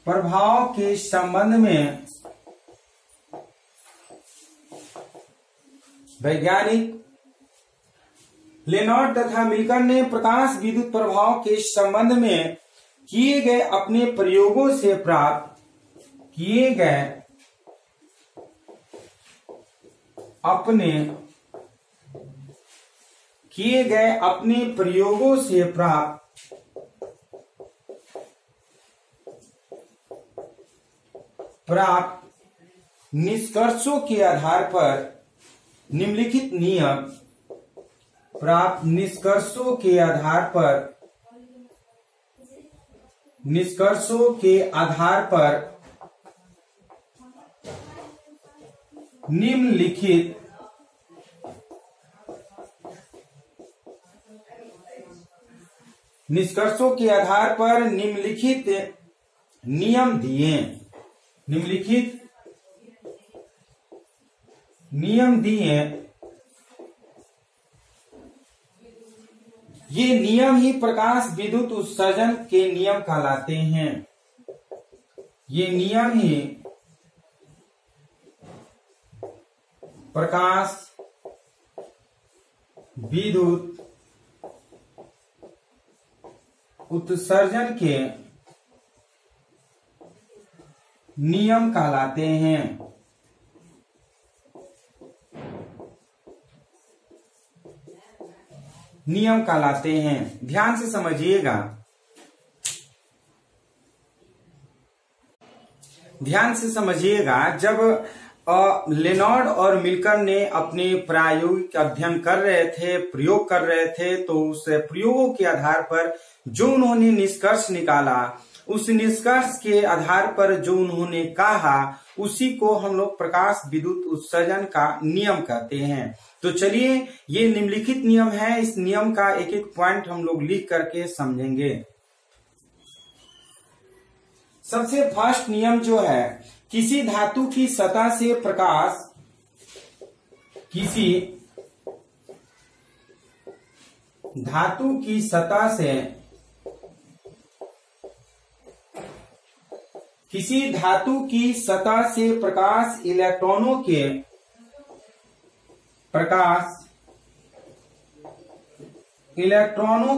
प्रभाव के संबंध में वैज्ञानिक लेनॉर्ड तथा मिल्कर ने प्रकाश विद्युत प्रभाव के संबंध में किए गए अपने प्रयोगों से प्राप्त निष्कर्षों के आधार पर निम्नलिखित नियम निम्नलिखित नियम दिए। ये नियम ही प्रकाश विद्युत उत्सर्जन के नियम कहलाते हैं। ये नियम ही प्रकाश विद्युत उत्सर्जन के नियम कहलाते हैं। ध्यान से समझिएगा। जब लेनॉर्ड और मिल्कर ने अपने प्रायोगिक अध्ययन कर रहे थे, प्रयोग कर रहे थे, तो उस प्रयोगों के आधार पर जो उन्होंने निष्कर्ष निकाला, उस निष्कर्ष के आधार पर जो उन्होंने कहा, उसी को हम लोग प्रकाश विद्युत उत्सर्जन का नियम कहते हैं। तो चलिए, ये निम्नलिखित नियम है। इस नियम का एक एक पॉइंट हम लोग लिख करके समझेंगे। सबसे फर्स्ट नियम जो है, किसी धातु की सतह से प्रकाश धातु की सतह से किसी धातु की सतह से प्रकाश इलेक्ट्रॉनों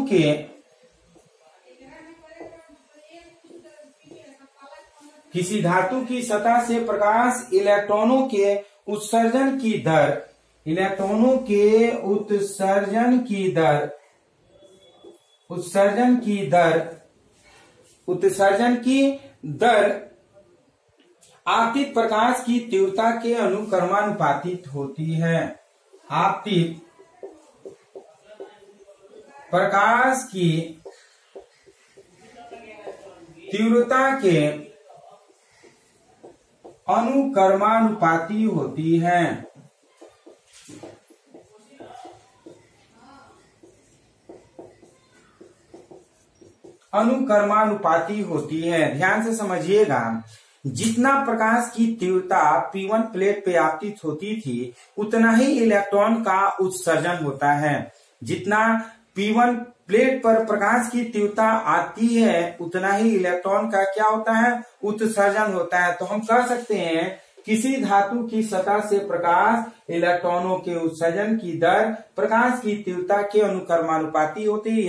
के किसी धातु की सतह से प्रकाश इलेक्ट्रॉनों के उत्सर्जन की दर आपतित प्रकाश की तीव्रता के अनुक्रमानुपातिक होती है। आपतित प्रकाश की तीव्रता के अनुक्रमानुपाती होती है। अनुक्रमानुपाती होती है। ध्यान से समझिएगा, जितना प्रकाश की तीव्रता P1 प्लेट पे आपतित होती थी उतना ही इलेक्ट्रॉन का उत्सर्जन होता है। जितना P1 प्लेट पर प्रकाश की तीव्रता आती है उतना ही इलेक्ट्रॉन का क्या होता है, उत्सर्जन होता है। तो हम कह सकते हैं किसी धातु की सतह से प्रकाश इलेक्ट्रॉनों के उत्सर्जन की दर प्रकाश की तीव्रता के अनुक्रमानुपाती होती है।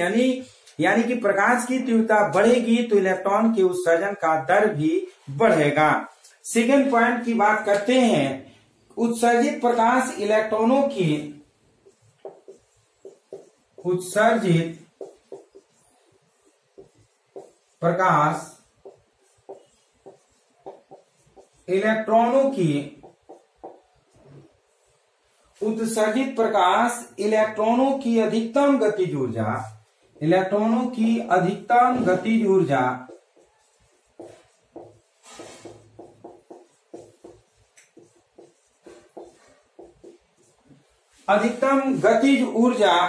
यानी कि प्रकाश की तीव्रता बढ़ेगी तो इलेक्ट्रॉन के उत्सर्जन का दर भी बढ़ेगा। सेकेंड पॉइंट की बात करते हैं। उत्सर्जित प्रकाश इलेक्ट्रॉनों की उत्सर्जित प्रकाश इलेक्ट्रॉनों की अधिकतम गतिज ऊर्जा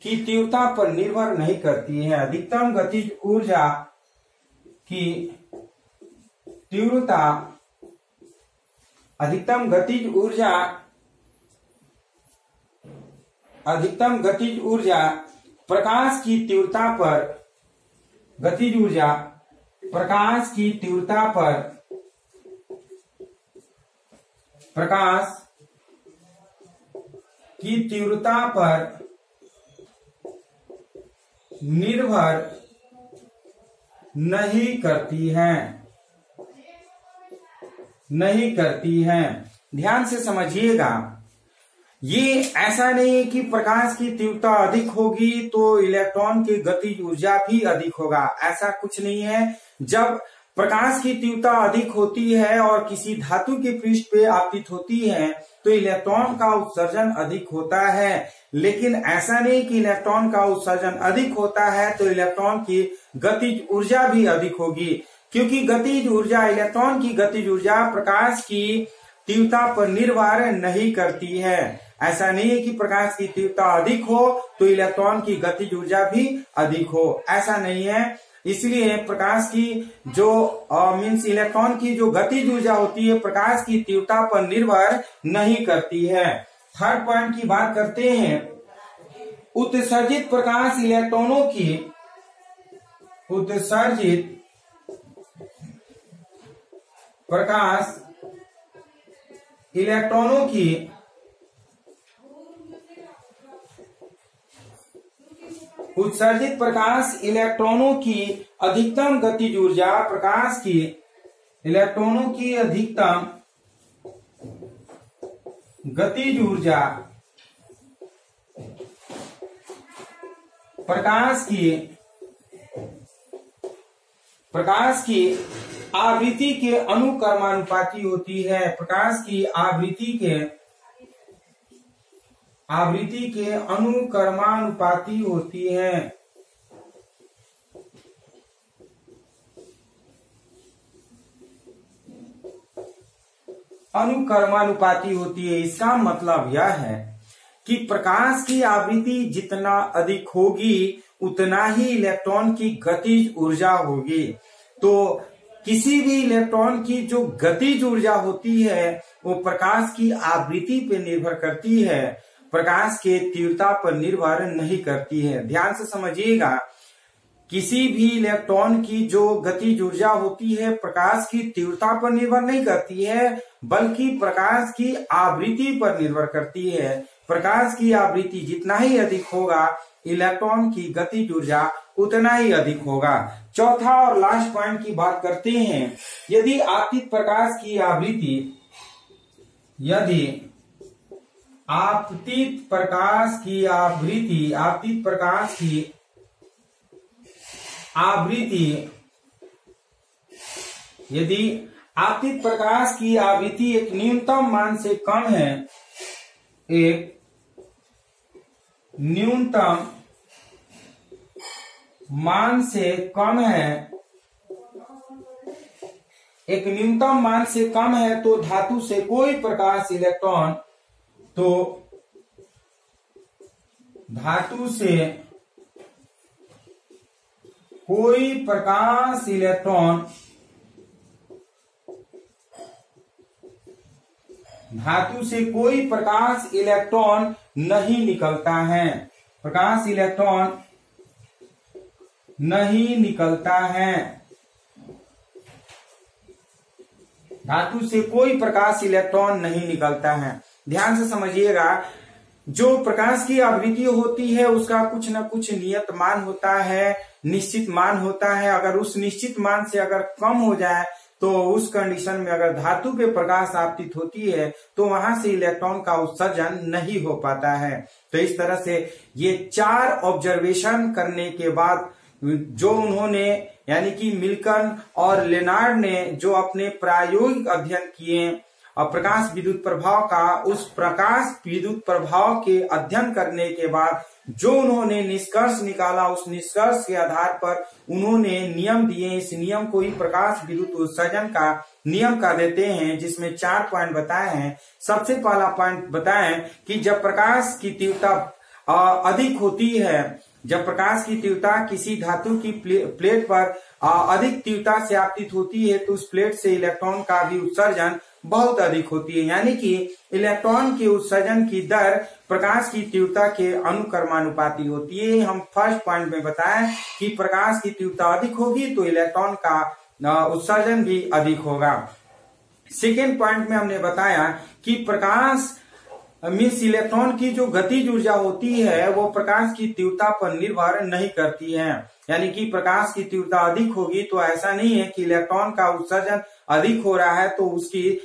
की तीव्रता पर निर्भर नहीं करती है। अधिकतम गतिज ऊर्जा की तीव्रता अधिकतम गतिज ऊर्जा प्रकाश की तीव्रता पर निर्भर नहीं करती है। ध्यान से समझिएगा, ये ऐसा नहीं है कि प्रकाश की तीव्रता अधिक होगी तो इलेक्ट्रॉन की गतिज ऊर्जा भी अधिक होगा, ऐसा कुछ नहीं है। जब प्रकाश की तीव्रता अधिक होती है और किसी धातु के पृष्ठ पे आपतित होती है तो इलेक्ट्रॉन का उत्सर्जन अधिक होता है। लेकिन ऐसा नहीं कि इलेक्ट्रॉन का उत्सर्जन अधिक होता है तो इलेक्ट्रॉन की गतिज ऊर्जा भी अधिक होगी, क्योंकि इलेक्ट्रॉन की गतिज ऊर्जा प्रकाश की तीव्रता पर निर्भर नहीं करती है। ऐसा नहीं है कि प्रकाश की तीव्रता अधिक हो तो इलेक्ट्रॉन की गतिज ऊर्जा भी अधिक हो, ऐसा नहीं है। इसलिए प्रकाश की जो इलेक्ट्रॉन की जो गतिज ऊर्जा होती है प्रकाश की तीव्रता पर निर्भर नहीं करती है। थर्ड पॉइंट की बात करते हैं। उत्सर्जित प्रकाश इलेक्ट्रॉनों की अधिकतम गतिज ऊर्जा प्रकाश की प्रकाश की आवृत्ति के अनुक्रमानुपाती होती है। प्रकाश की आवृत्ति के अनुक्रमानुपाती होती है। इसका मतलब यह है कि प्रकाश की आवृत्ति जितना अधिक होगी उतना ही इलेक्ट्रॉन की गतिज ऊर्जा होगी। तो किसी भी इलेक्ट्रॉन की जो गतिज ऊर्जा होती है वो प्रकाश की आवृत्ति पे निर्भर करती है। प्रकाश के तीव्रता पर निर्भर नहीं करती है। ध्यान से समझिएगा, किसी भी इलेक्ट्रॉन की जो गतिज ऊर्जा होती है प्रकाश की तीव्रता पर निर्भर नहीं करती है, बल्कि प्रकाश की आवृत्ति पर निर्भर करती है। प्रकाश की आवृत्ति जितना ही अधिक होगा, इलेक्ट्रॉन की गतिज ऊर्जा उतना ही अधिक होगा। चौथा और लास्ट पॉइंट की बात करते हैं। यदि आपतित प्रकाश की आवृत्ति एक न्यूनतम मान से कम है, एक न्यूनतम मान से कम है, तो धातु से कोई प्रकाश इलेक्ट्रॉन नहीं निकलता है। प्रकाश इलेक्ट्रॉन नहीं निकलता है। धातु से कोई प्रकाश इलेक्ट्रॉन नहीं निकलता है। ध्यान से समझिएगा, जो प्रकाश की आवृत्ति होती है उसका कुछ न कुछ नियत मान होता है, निश्चित मान होता है। अगर उस निश्चित मान से अगर कम हो जाए तो उस कंडीशन में अगर धातु पे प्रकाश आपतित होती है तो वहां से इलेक्ट्रॉन का उत्सर्जन नहीं हो पाता है। तो इस तरह से ये 4 ऑब्जर्वेशन करने के बाद जो उन्होंने यानी कि मिल्टन और लेनार्ड ने जो अपने प्रायोगिक अध्ययन किए प्रकाश विद्युत प्रभाव का, उस प्रकाश विद्युत प्रभाव के अध्ययन करने के बाद जो उन्होंने निष्कर्ष निकाला, उस निष्कर्ष के आधार पर उन्होंने नियम दिए। इस नियम को ही प्रकाश विद्युत उत्सर्जन का नियम कह देते हैं, जिसमें 4 पॉइंट बताए हैं। सबसे पहला पॉइंट बताएं कि जब प्रकाश की तीव्रता अधिक होती है, जब प्रकाश की तीव्रता किसी धातु की प्लेट पर अधिक तीव्रता से आपतित होती है तो उस प्लेट से इलेक्ट्रॉन का भी उत्सर्जन बहुत अधिक होती है। यानी कि इलेक्ट्रॉन के उत्सर्जन की दर प्रकाश की तीव्रता के अनुक्रमानुपाती होती है। हम फर्स्ट पॉइंट में बताएं कि प्रकाश की तीव्रता अधिक होगी तो इलेक्ट्रॉन का उत्सर्जन भी अधिक होगा। सेकेंड पॉइंट में हमने बताया कि प्रकाश मीन्स इलेक्ट्रॉन की जो गतिज ऊर्जा होती है वो प्रकाश की तीव्रता पर निर्भर नहीं करती है। यानी कि प्रकाश की तीव्रता अधिक होगी तो ऐसा नहीं है कि इलेक्ट्रॉन का उत्सर्जन अधिक हो रहा है तो उसकी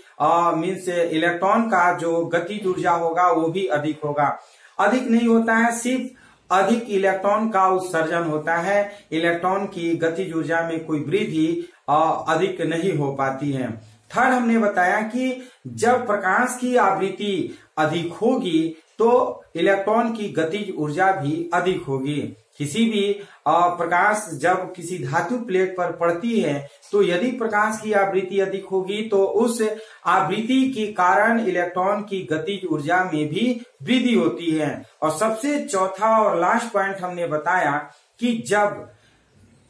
मीन्स इलेक्ट्रॉन का जो गतिज ऊर्जा होगा वो भी अधिक होगा। अधिक नहीं होता है, सिर्फ अधिक इलेक्ट्रॉन का उत्सर्जन होता है। इलेक्ट्रॉन की गतिज ऊर्जा में कोई वृद्धि अधिक नहीं हो पाती है। थर्ड हमने बताया कि जब प्रकाश की आवृत्ति अधिक होगी तो इलेक्ट्रॉन की गतिज ऊर्जा भी अधिक होगी। किसी भी प्रकाश जब किसी धातु प्लेट पर पड़ती है तो यदि प्रकाश की आवृत्ति अधिक होगी तो उस आवृत्ति के कारण इलेक्ट्रॉन की गतिज ऊर्जा में भी वृद्धि होती है। और सबसे चौथा और लास्ट पॉइंट हमने बताया कि जब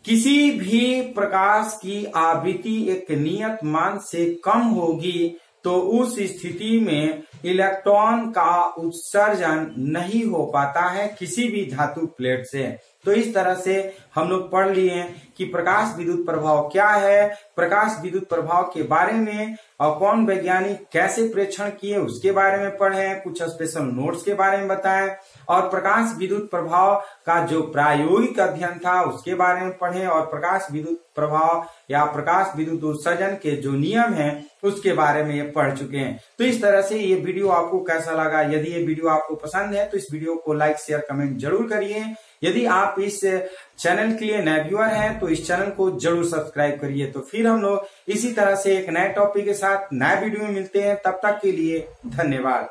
किसी भी प्रकाश की आवृत्ति एक नियत मान से कम होगी तो उस स्थिति में इलेक्ट्रॉन का उत्सर्जन नहीं हो पाता है किसी भी धातु प्लेट से। तो इस तरह से हम लोग पढ़ लिए कि प्रकाश विद्युत प्रभाव क्या है, प्रकाश विद्युत प्रभाव के बारे में और कौन वैज्ञानिक कैसे प्रेक्षण किए उसके बारे में पढ़े, कुछ स्पेशल नोट्स के बारे में बताएं और प्रकाश विद्युत प्रभाव का जो प्रायोगिक अध्ययन था उसके बारे में पढ़े और प्रकाश विद्युत प्रभाव या प्रकाश विद्युत उत्सर्जन के जो नियम हैं उसके बारे में पढ़ चुके हैं। तो इस तरह से ये वीडियो आपको कैसा लगा? यदि ये वीडियो आपको पसंद है तो इस वीडियो को लाइक शेयर कमेंट जरूर करिए। यदि आप इस चैनल के लिए नए व्यूअर हैं तो इस चैनल को जरूर सब्सक्राइब करिए। तो फिर हम लोग इसी तरह से एक नए टॉपिक के साथ नए वीडियो में मिलते हैं। तब तक के लिए धन्यवाद।